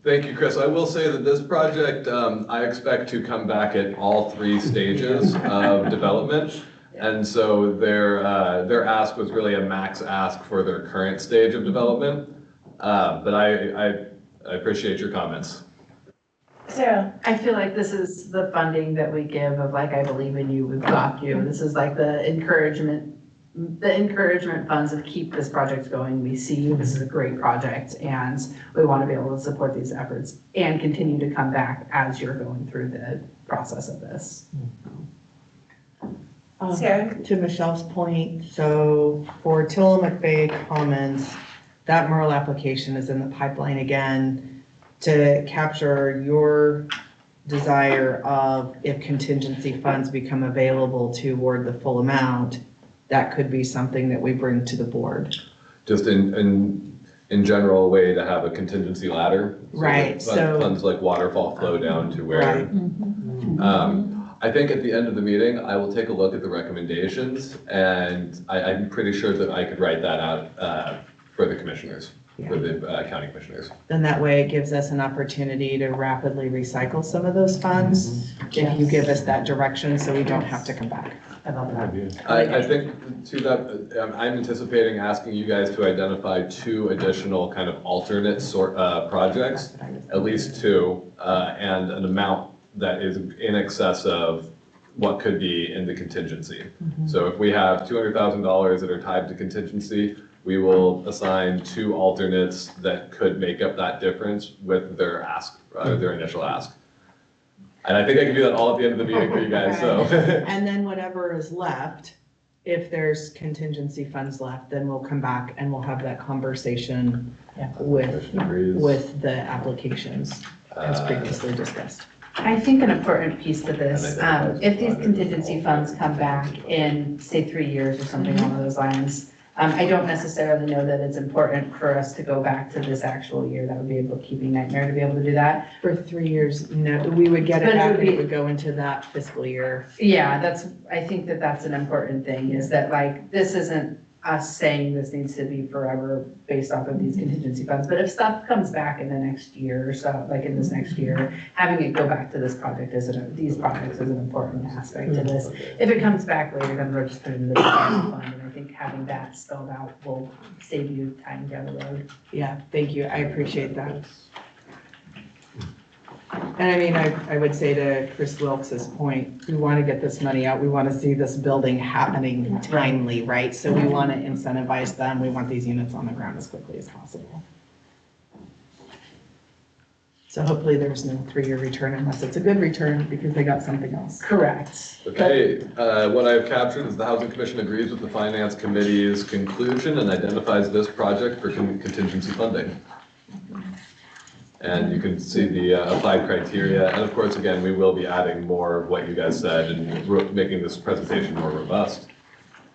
Thank you, Chris. I will say that this project, I expect to come back at all 3 stages of development. And so their ask was really a max ask for their current stage of development. But I appreciate your comments. Sarah. I feel like this is the funding that we give of like, I believe in you, we've got you. This is like the encouragement funds of keep this project going. We see you, this is a great project, and we want to be able to support these efforts and continue to come back as you're going through the process of this. To Michelle's point, so for Tillamook Bay Commons, that Merle application is in the pipeline again to capture your desire of if contingency funds become available to award the full amount, that could be something that we bring to the board. Just in general, way to have a contingency ladder. Right. So funds like waterfall flow down to where. Right. I think at the end of the meeting, I will take a look at the recommendations, and I'm pretty sure that I could write that out for the commissioners, for the county commissioners. Then that way it gives us an opportunity to rapidly recycle some of those funds if you give us that direction so we don't have to come back. I love that. I think to that, I'm anticipating asking you guys to identify 2 additional kind of alternate projects, at least 2, and an amount that is in excess of what could be in the contingency. So if we have $200,000 that are tied to contingency, we will assign 2 alternates that could make up that difference with their ask, their initial ask. And I think I can do that all at the end of the meeting for you guys, so. And then whatever is left, if there's contingency funds left, then we'll come back and we'll have that conversation with the applications as previously discussed. I think an important piece to this, if these contingency funds come back in, say, 3 years or something along those lines, I don't necessarily know that it's important for us to go back to this actual year. That would be a bookkeeping nightmare to be able to do that. For 3 years, no, we would get it But it back would and it be- would go into that fiscal year. Yeah, I think that that's an important thing, is that like, this isn't us saying this needs to be forever based off of these contingency funds, but if stuff comes back in the next year or so, like in this next year, having it go back to this project these projects is an important aspect to this. If it comes back later, then we'll just put it in the general fund, and I think having that spelled out will save you time down the road. Yeah, thank you. I appreciate that. And I mean, I would say to Chris Wilkes's point, we want to get this money out. We want to see this building happening timely, right? So we want to incentivize them. We want these units on the ground as quickly as possible. So hopefully there's no 3-year return unless it's a good return because they got something else. Correct. Okay, what I've captured is the Housing Commission agrees with the Finance Committee's conclusion and identifies this project for contingency funding. And you can see the applied criteria. And of course, again, we will be adding more of what you guys said and making this presentation more robust.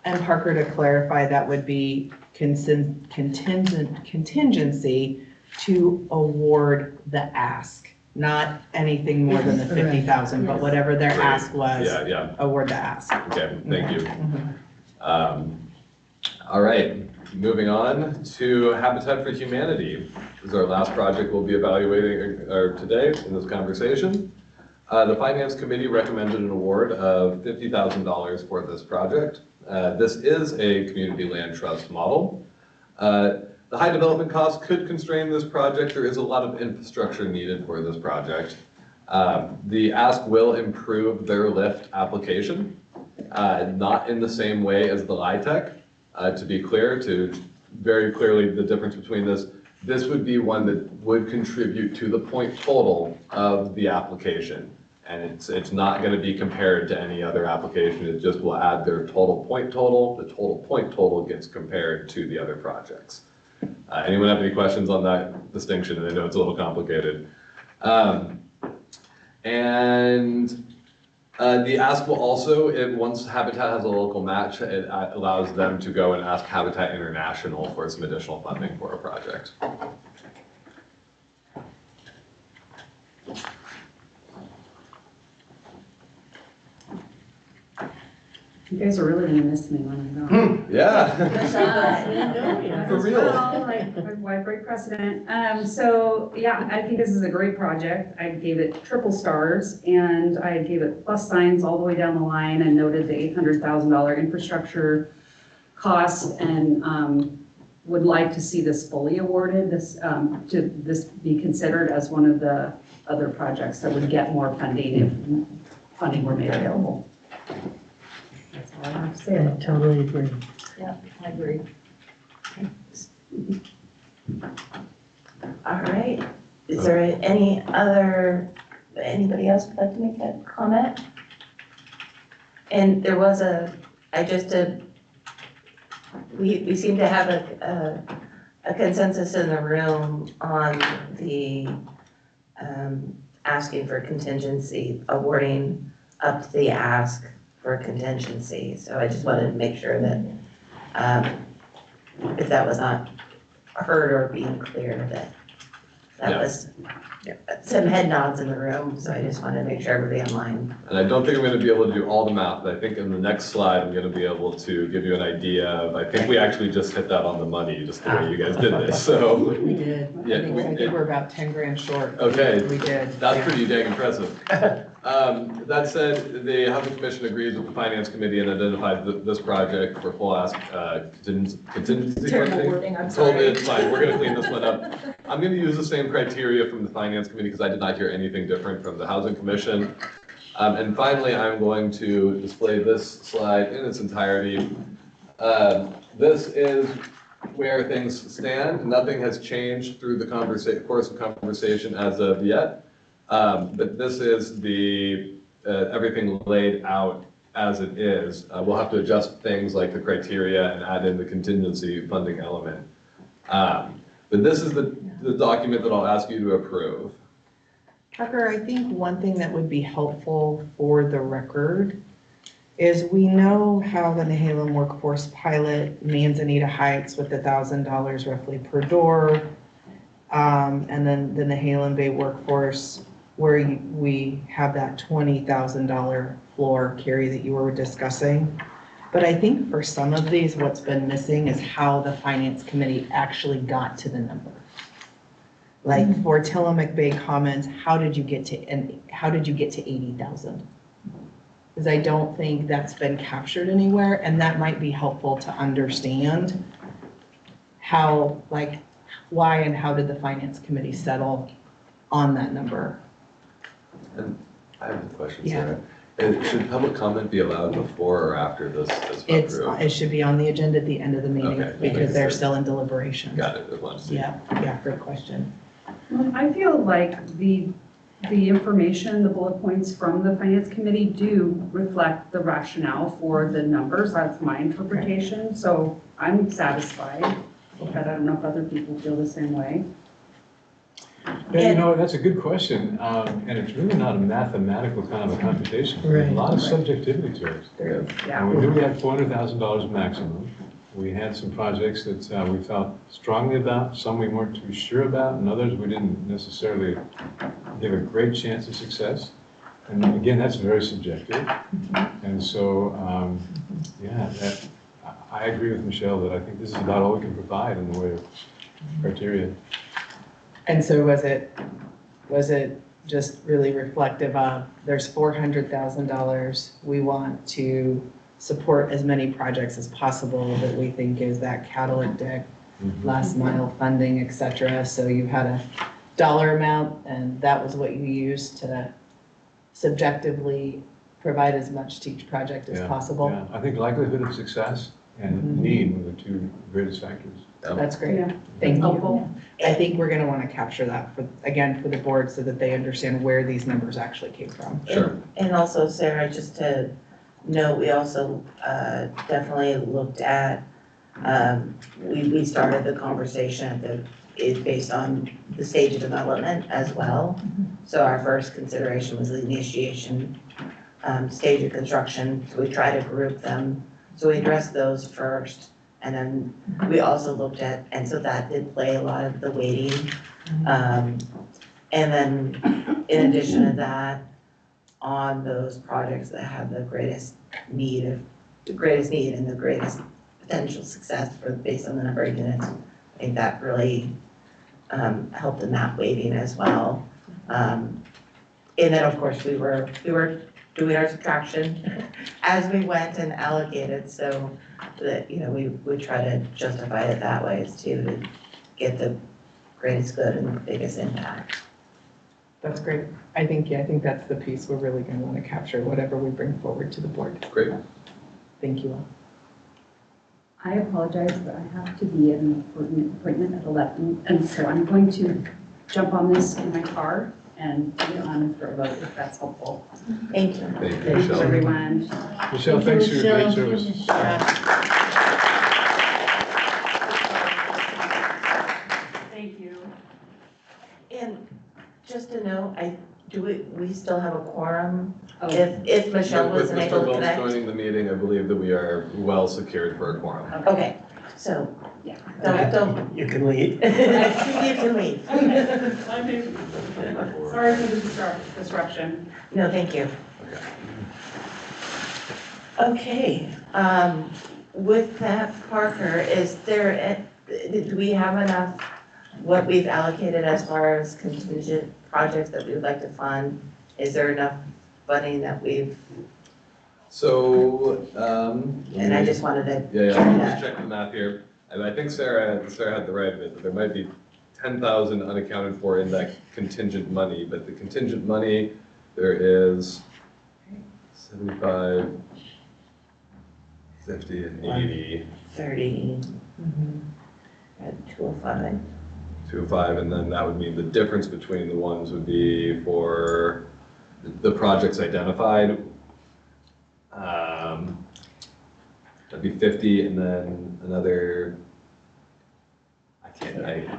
And Parker, to clarify, that would be contingency to award the ask, not anything more than the 50,000, but whatever their ask was, award the ask. Okay, thank you. All right, moving on to Habitat for Humanity. This is our last project we'll be evaluating today in this conversation. The Finance Committee recommended an award of $50,000 for this project. This is a community land trust model. The high development costs could constrain this project. There is a lot of infrastructure needed for this project. The ask will improve their lift application, not in the same way as the LIHTC. To be clear, very clearly the difference between this would be one that would contribute to the point total of the application. And it's not going to be compared to any other application. It just will add their total point total. The total point total gets compared to the other projects. Anyone have any questions on that distinction? I know it's a little complicated. The ask will also, once Habitat has a local match, it allows them to go and ask Habitat International for some additional funding for a project. You guys are really gonna miss me when I'm gone. Yeah. For real. Why break precedent? So yeah, I think this is a great project. I gave it triple stars and I gave it plus signs all the way down the line and noted the $800,000 infrastructure costs and would like to see this fully awarded, this be considered as one of the other projects that would get more funding if funding were made available. That's all I have to say. I totally agree. Yeah, I agree. All right, is there anybody else would like to make a comment? And there was we seem to have a consensus in the room on the asking for contingency, awarding up the ask for contingency. So I just wanted to make sure that if that was not heard or being clear, that was some head nods in the room. So I just wanted to make sure everybody online. And I don't think I'm going to be able to do all the math, but I think in the next slide, I'm going to be able to give you an idea of, I think we actually just hit that on the money, just the way you guys did this, so. We did. Yeah, I think we're about 10 grand short. Okay. We did. That's pretty dang impressive. That said, the Housing Commission agrees with the Finance Committee and identified this project for full ask contingency Terrible funding. wording, I'm Totally, sorry. it's fine. We're gonna clean this one up. I'm gonna use the same criteria from the Finance Committee because I did not hear anything different from the Housing Commission. And finally, I'm going to display this slide in its entirety. This is where things stand. Nothing has changed through the course of conversation as of yet. But this is the everything laid out as it is. We'll have to adjust things like the criteria and add in the contingency funding element. But this is the document that I'll ask you to approve. Tucker, I think one thing that would be helpful for the record is we know how the Nehalem Workforce Pilot, Manzanita Heights with $1,000 roughly per door, and then the Nehalem Bay Workforce where we have that $20,000 floor, Carrie, that you were discussing. But I think for some of these, what's been missing is how the Finance Committee actually got to the number. Like for Tillamook Bay Commons, how did you get to 80,000? Because I don't think that's been captured anywhere, and that might be helpful to understand how, like, why and how did the Finance Committee settle on that number? And I have a question, Yeah. Sarah. Should public comment be allowed before or after this is approved? It should be on the agenda at the end of the meeting Okay. because they're still in deliberation. Got it, as long as. Yeah, great question. I feel like the information, the bullet points from the Finance Committee do reflect the rationale for the numbers. That's my interpretation. So I'm satisfied, but I don't know if other people feel the same way. Yeah, you know, that's a good question, and it's really not a mathematical kind of a computation. There's a lot of subjectivity to it. And we knew we had $400,000 maximum. We had some projects that we felt strongly about, some we weren't too sure about, and others we didn't necessarily give a great chance of success. And again, that's very subjective. And so, I agree with Michelle that I think this is about all we can provide in the way of criteria. And so was it just really reflective of, there's $400,000, we want to support as many projects as possible that we think is that catalytic, last mile funding, et cetera. So you had a dollar amount and that was what you used to subjectively provide as much to each project as possible. Yeah, I think likelihood of success and need were the two greatest factors. That's great. Thank you. I think we're gonna wanna capture that for the board so that they understand where these numbers actually came from. Sure. And also, Sarah, just to note, we also definitely looked at, we started the conversation based on the stage of development as well. So our first consideration was the initiation stage of construction. So we try to group them. So we addressed those first. And then we also looked at, and so that did play a lot of the weighting. And then in addition to that, on those projects that have the greatest need and the greatest potential success based on the number of units, I think that really helped in that weighting as well. And then of course we were doing our subtraction as we went and allocated, so that, we would try to justify it that way too, to get the greatest good and the biggest impact. That's great. I think that's the piece we're really gonna wanna capture, whatever we bring forward to the board. Great. Thank you all. I apologize, but I have to be at an important appointment at 11, and so I'm going to jump on this in my car and be on for a vote, if that's helpful. Thank you. Thank you, Thanks, Michelle. everyone. Michelle, thanks for your great service. Thank you. And just to know, we still have a quorum? If Michelle With wasn't Mr. able to Wells connect? joining the meeting, I believe that we are well secured for a quorum. Okay, so, don't, You can leave. you can leave. Sorry for the disruption. No, thank you. Okay, with that, Parker, do we have enough, what we've allocated as far as contingent projects that we would like to fund? Is there enough funding that we've, So, and I just wanted to. Yeah, let me just check the math here. And I think Sarah had the right of it, that there might be 10,000 unaccounted for in that contingent money, but the contingent money, there is 75, 50, and 80. 30. At 205. 205, and then that would mean the difference between the ones would be for the projects identified. That'd be 50, and then another,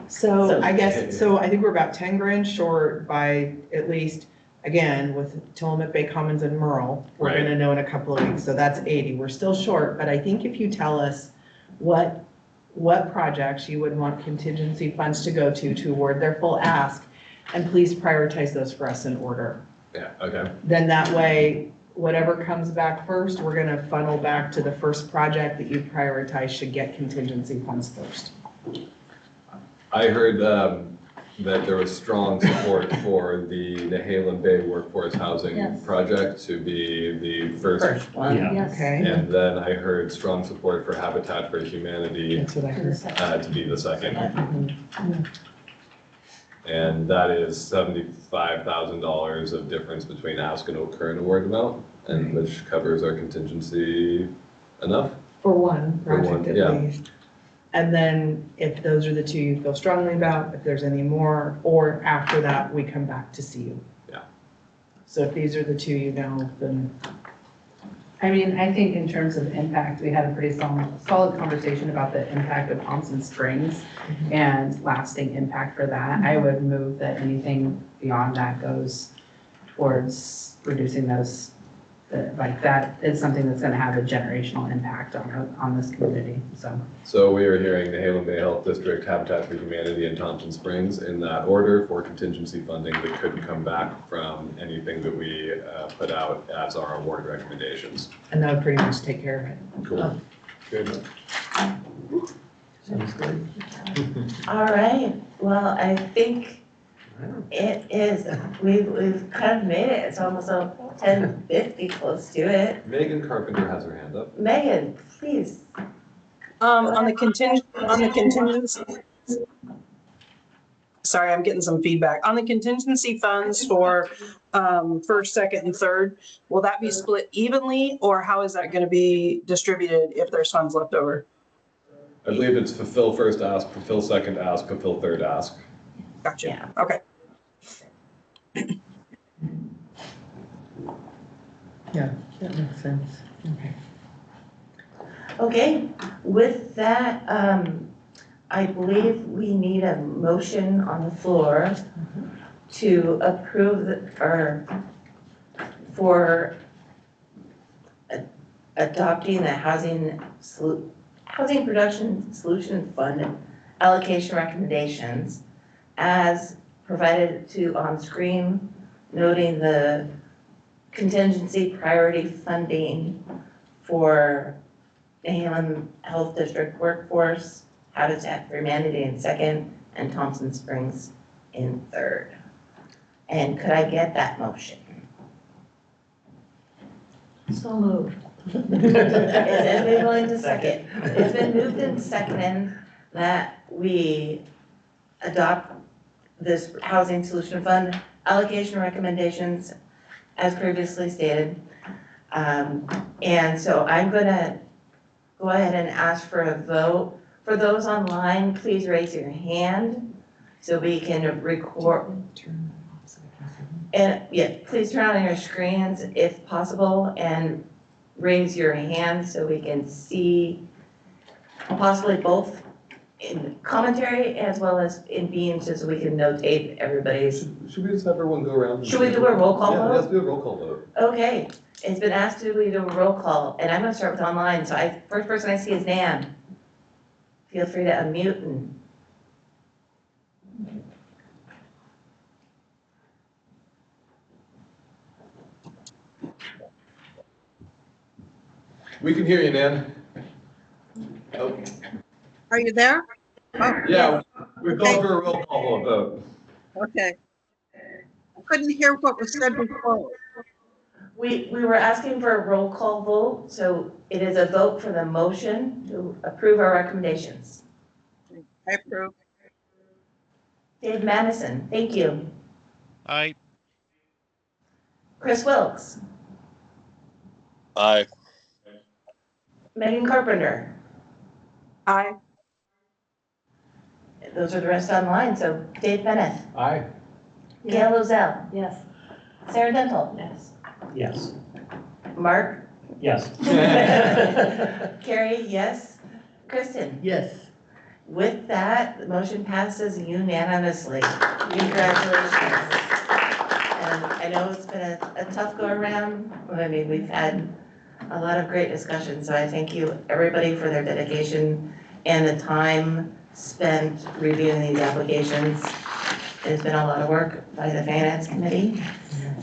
So I guess, so I think we're about 10 grand short by at least, again, with Tillamook Bay Commons and Merle, we're Right. gonna know in a couple of weeks, so that's 80. We're still short, but I think if you tell us what projects you would want contingency funds to go to award their full ask, and please prioritize those for us in order. Yeah, okay. Then that way, whatever comes back first, we're gonna funnel back to the first project that you prioritize should get contingency funds first. I heard that there was strong support for the Nehalem Bay Workforce Housing Yes. Project to be the first. one. Yeah. Yes. Okay, And then I heard strong support for Habitat for Humanity that's what I heard. to be the second. Mhm. And that is $75,000 of difference between ask and current award amount, and which covers our contingency enough. For one For one, project yeah. at least. And then if those are the two you feel strongly about, if there's any more, or after that, we come back to see you. Yeah. So if these are the two you know, then I mean, I think in terms of impact, we had a pretty solid conversation about the impact of Thompson Springs and lasting impact for that. I would move that anything beyond that goes towards reducing those, like that is something that's gonna have a generational impact on this community, so. So we are hearing the Halem Bay Health District, Habitat for Humanity, and Thompson Springs in that order for contingency funding that could come back from anything that we put out as our award recommendations. and that would pretty much take care of it. Cool. Good. Sounds good. All right, well, I think it is, we've kind of made it. It's almost 10:50, close to it. Megan Carpenter has her hand up. Megan, please. On the contingency. Sorry, I'm getting some feedback. On the contingency funds for first, second, and third, will that be split evenly, or how is that gonna be distributed if there's funds left over? I believe it's fulfill first ask, fulfill second ask, fulfill third ask. Gotcha. Yeah. Okay. Yeah, that makes sense. Okay. Okay, with that, I believe we need a motion on the floor to approve for adopting the Housing Production Solution Fund allocation recommendations as provided on screen, noting the contingency priority funding for Nehalem Health District Workforce, Habitat for Humanity in second, and Thompson Springs in third. And could I get that motion? So moved. Is anybody willing to second? It's been moved and seconded that we adopt this Housing Solution Fund allocation recommendations as previously stated. And so I'm gonna go ahead and ask for a vote. For those online, please raise your hand so we can record. And yeah, please turn on your screens if possible and raise your hand so we can see possibly both in commentary as well as in beams, just so we can notate everybody's. Should we just have everyone go around? Should we do a roll call Yeah, vote? let's do a roll call vote. Okay, it's been asked to we do a roll call, and I'm gonna start with online, so first person I see is Nan. Feel free to unmute and. We can hear you, Nan. Oh, Are you there? Oh, yeah, we've gone through a roll call vote. okay. I couldn't hear what was said before. We were asking for a roll call vote, so it is a vote for the motion to approve our recommendations. I approve. Dave Madison, thank you. Aye. Chris Wilkes, Aye. Megan Carpenter. Aye. Those are the rest online, so Dave Bennett, Aye. Gail Lozelle, Yes. Sarah Dental, Yes. Yes. Mark, Yes. Carrie, yes, Kristen. Yes. With that, the motion passes unanimously. Congratulations. And I know it's been a tough go around. I mean, we've had a lot of great discussions, so I thank you, everybody, for their dedication and the time spent reviewing these applications. It's been a lot of work by the finance committee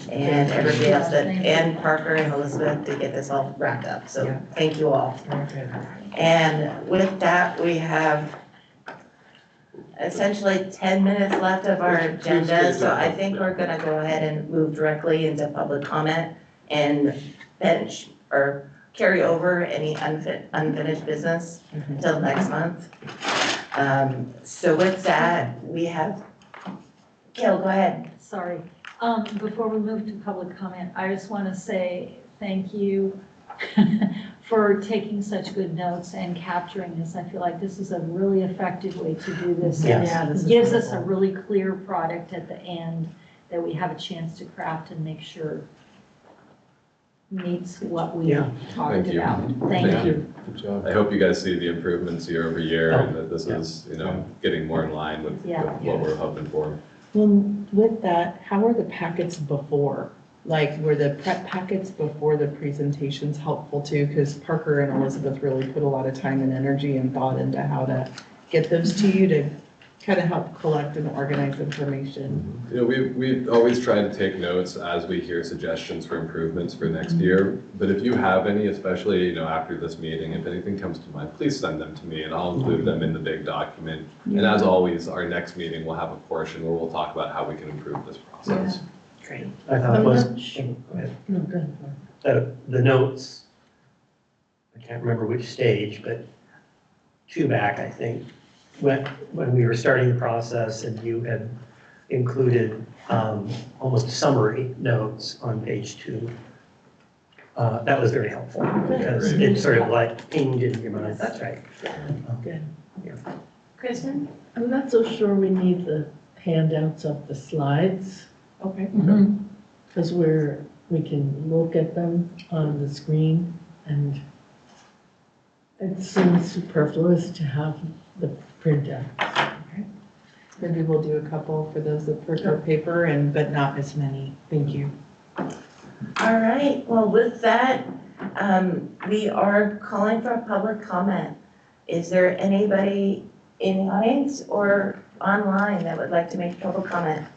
and everybody else and Parker and Elizabeth to get this all wrapped up. So thank you all. And with that, we have essentially 10 minutes left of our agenda. So I think we're gonna go ahead and move directly into public comment and bench or carry over any unfinished business until next month. So with that, we have, Gail, go ahead. Sorry. Before we move to public comment, I just want to say thank you for taking such good notes and capturing this. I feel like this is a really effective way to do this. Yes. Yeah, this It is gives us a wonderful. really clear product at the end that we have a chance to craft and make sure meets what we Yeah. talked Thank you. about. Thank Thank you. Good job. I hope you guys see the improvements year over year Oh, and that this yeah. is, you know, getting more in line with Yeah. what we're hoping for. Well, with that, how were the packets before? Like, were the prep packets before the presentations helpful too? Because Parker and Elizabeth really put a lot of time and energy and thought into how to get those to you to kind of help collect and organize information. You know, we've always tried to take notes as we hear suggestions for improvements for next year. But if you have any, especially, you know, after this meeting, if anything comes to mind, please send them to me and I'll include them in the big document. And as always, our next meeting will have a portion where we'll talk about how we can improve this process. Great. I thought it was, I'm not sure. go ahead. No, go ahead. The notes, I can't remember which stage, but two back, I think, when we were starting the process and you had included almost summary notes on page 2. That was very helpful because it sort of like pinged in your mind. That's right. Good. Kristen? I'm not so sure we need the handouts of the slides. Okay. Because we can look at them on the screen and it seems superfluous to have the printout. Maybe we'll do a couple for those that prefer paper but not as many. Thank you. All right, well, with that, we are calling for public comment. Is there anybody in the audience or online that would like to make public comment?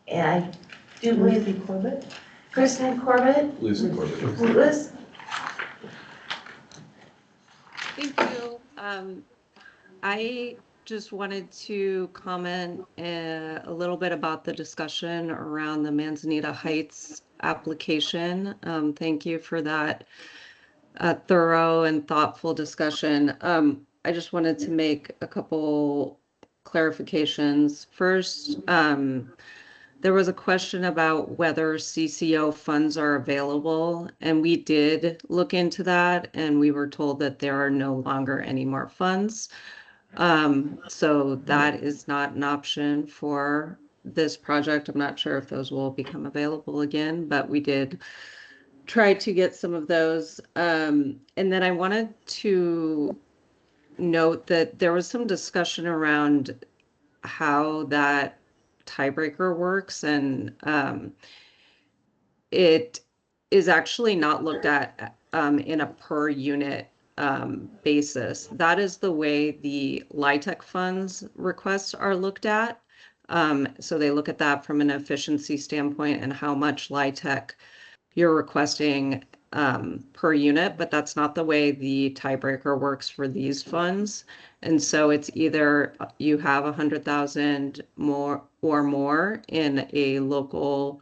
And I do believe Lucy Corbett? Kristen Corbett, Lucy Corbett. Liz, Thank you. I just wanted to comment a little bit about the discussion around the Manzanita Heights application. Thank you for that thorough and thoughtful discussion. I just wanted to make a couple clarifications. First, there was a question about whether CCO funds are available, and we did look into that, and we were told that there are no longer any more funds. So that is not an option for this project. I'm not sure if those will become available again, but we did try to get some of those. And then I wanted to note that there was some discussion around how that tiebreaker works, and it is actually not looked at in a per unit basis. That is the way the LIHTC funds requests are looked at. So they look at that from an efficiency standpoint and how much LIHTC you're requesting per unit, but that's not the way the tiebreaker works for these funds. And so it's either you have 100,000 more or more in a local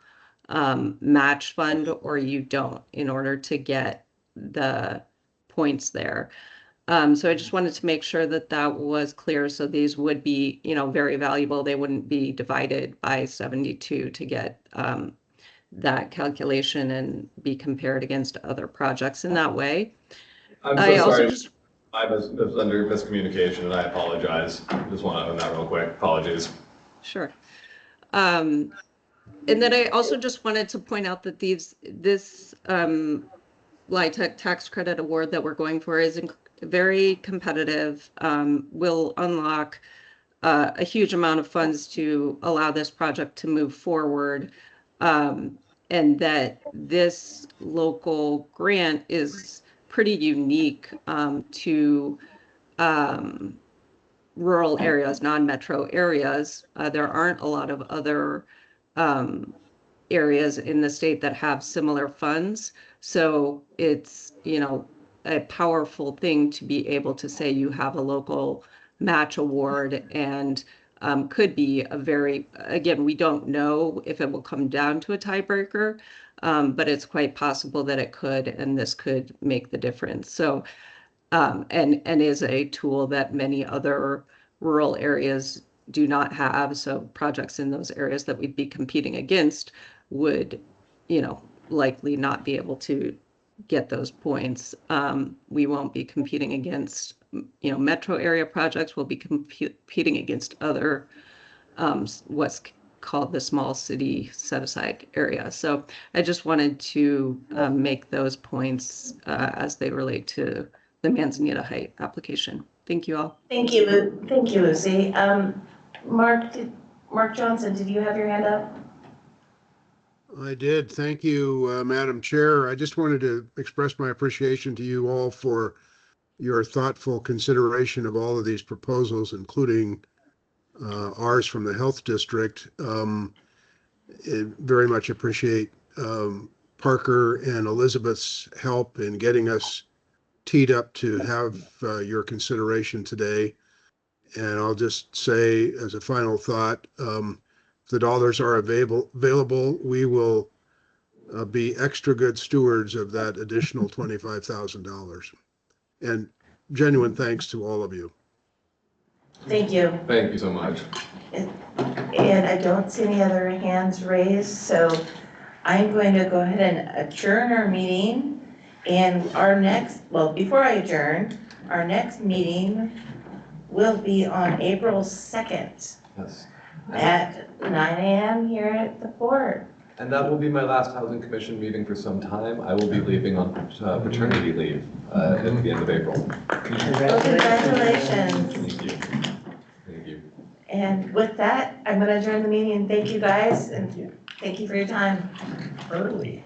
match fund, or you don't, in order to get the points there. So I just wanted to make sure that that was clear. So these would be, you know, very valuable. They wouldn't be divided by 72 to get that calculation and be compared against other projects in that way. I'm I so also sorry. just I was under miscommunication, and I apologize. Just want to own that real quick. Apologies. Sure. And then I also just wanted to point out that this LIHTC tax credit award that we're going for is very competitive, will unlock a huge amount of funds to allow this project to move forward, and that this local grant is pretty unique to rural areas, non-metro areas. There aren't a lot of other areas in the state that have similar funds. So it's, a powerful thing to be able to say you have a local match award, and could be again, we don't know if it will come down to a tiebreaker, but it's quite possible that it could, and this could make the difference. So, and is a tool that many other rural areas do not have. So projects in those areas that we'd be competing against would, likely not be able to get those points. We won't be competing against, metro area projects. We'll be competing against other, what's called the small city set-aside area. So I just wanted to make those points as they relate to the Manzanita Heights application. Thank you all. Thank you, Lucy. Mark Johnson, did you have your hand up? I did. Thank you, Madam Chair. I just wanted to express my appreciation to you all for your thoughtful consideration of all of these proposals, including ours from the Health District. Very much appreciate Parker and Elizabeth's help in getting us teed up to have your consideration today. And I'll just say as a final thought, if the dollars are available, we will be extra good stewards of that additional $25,000. And genuine thanks to all of you. Thank you. Thank you so much. And I don't see any other hands raised, so I'm going to go ahead and adjourn our meeting. And before I adjourn, our next meeting will be on April 2nd. Yes. At 9 a.m. here at the port. And that will be my last Housing Commission meeting for some time. I will be leaving on paternity leave at the end of April. Well, congratulations. Thank you. Thank you. And with that, I'm going to adjourn the meeting. Thank you guys, and thank you for your time. Early.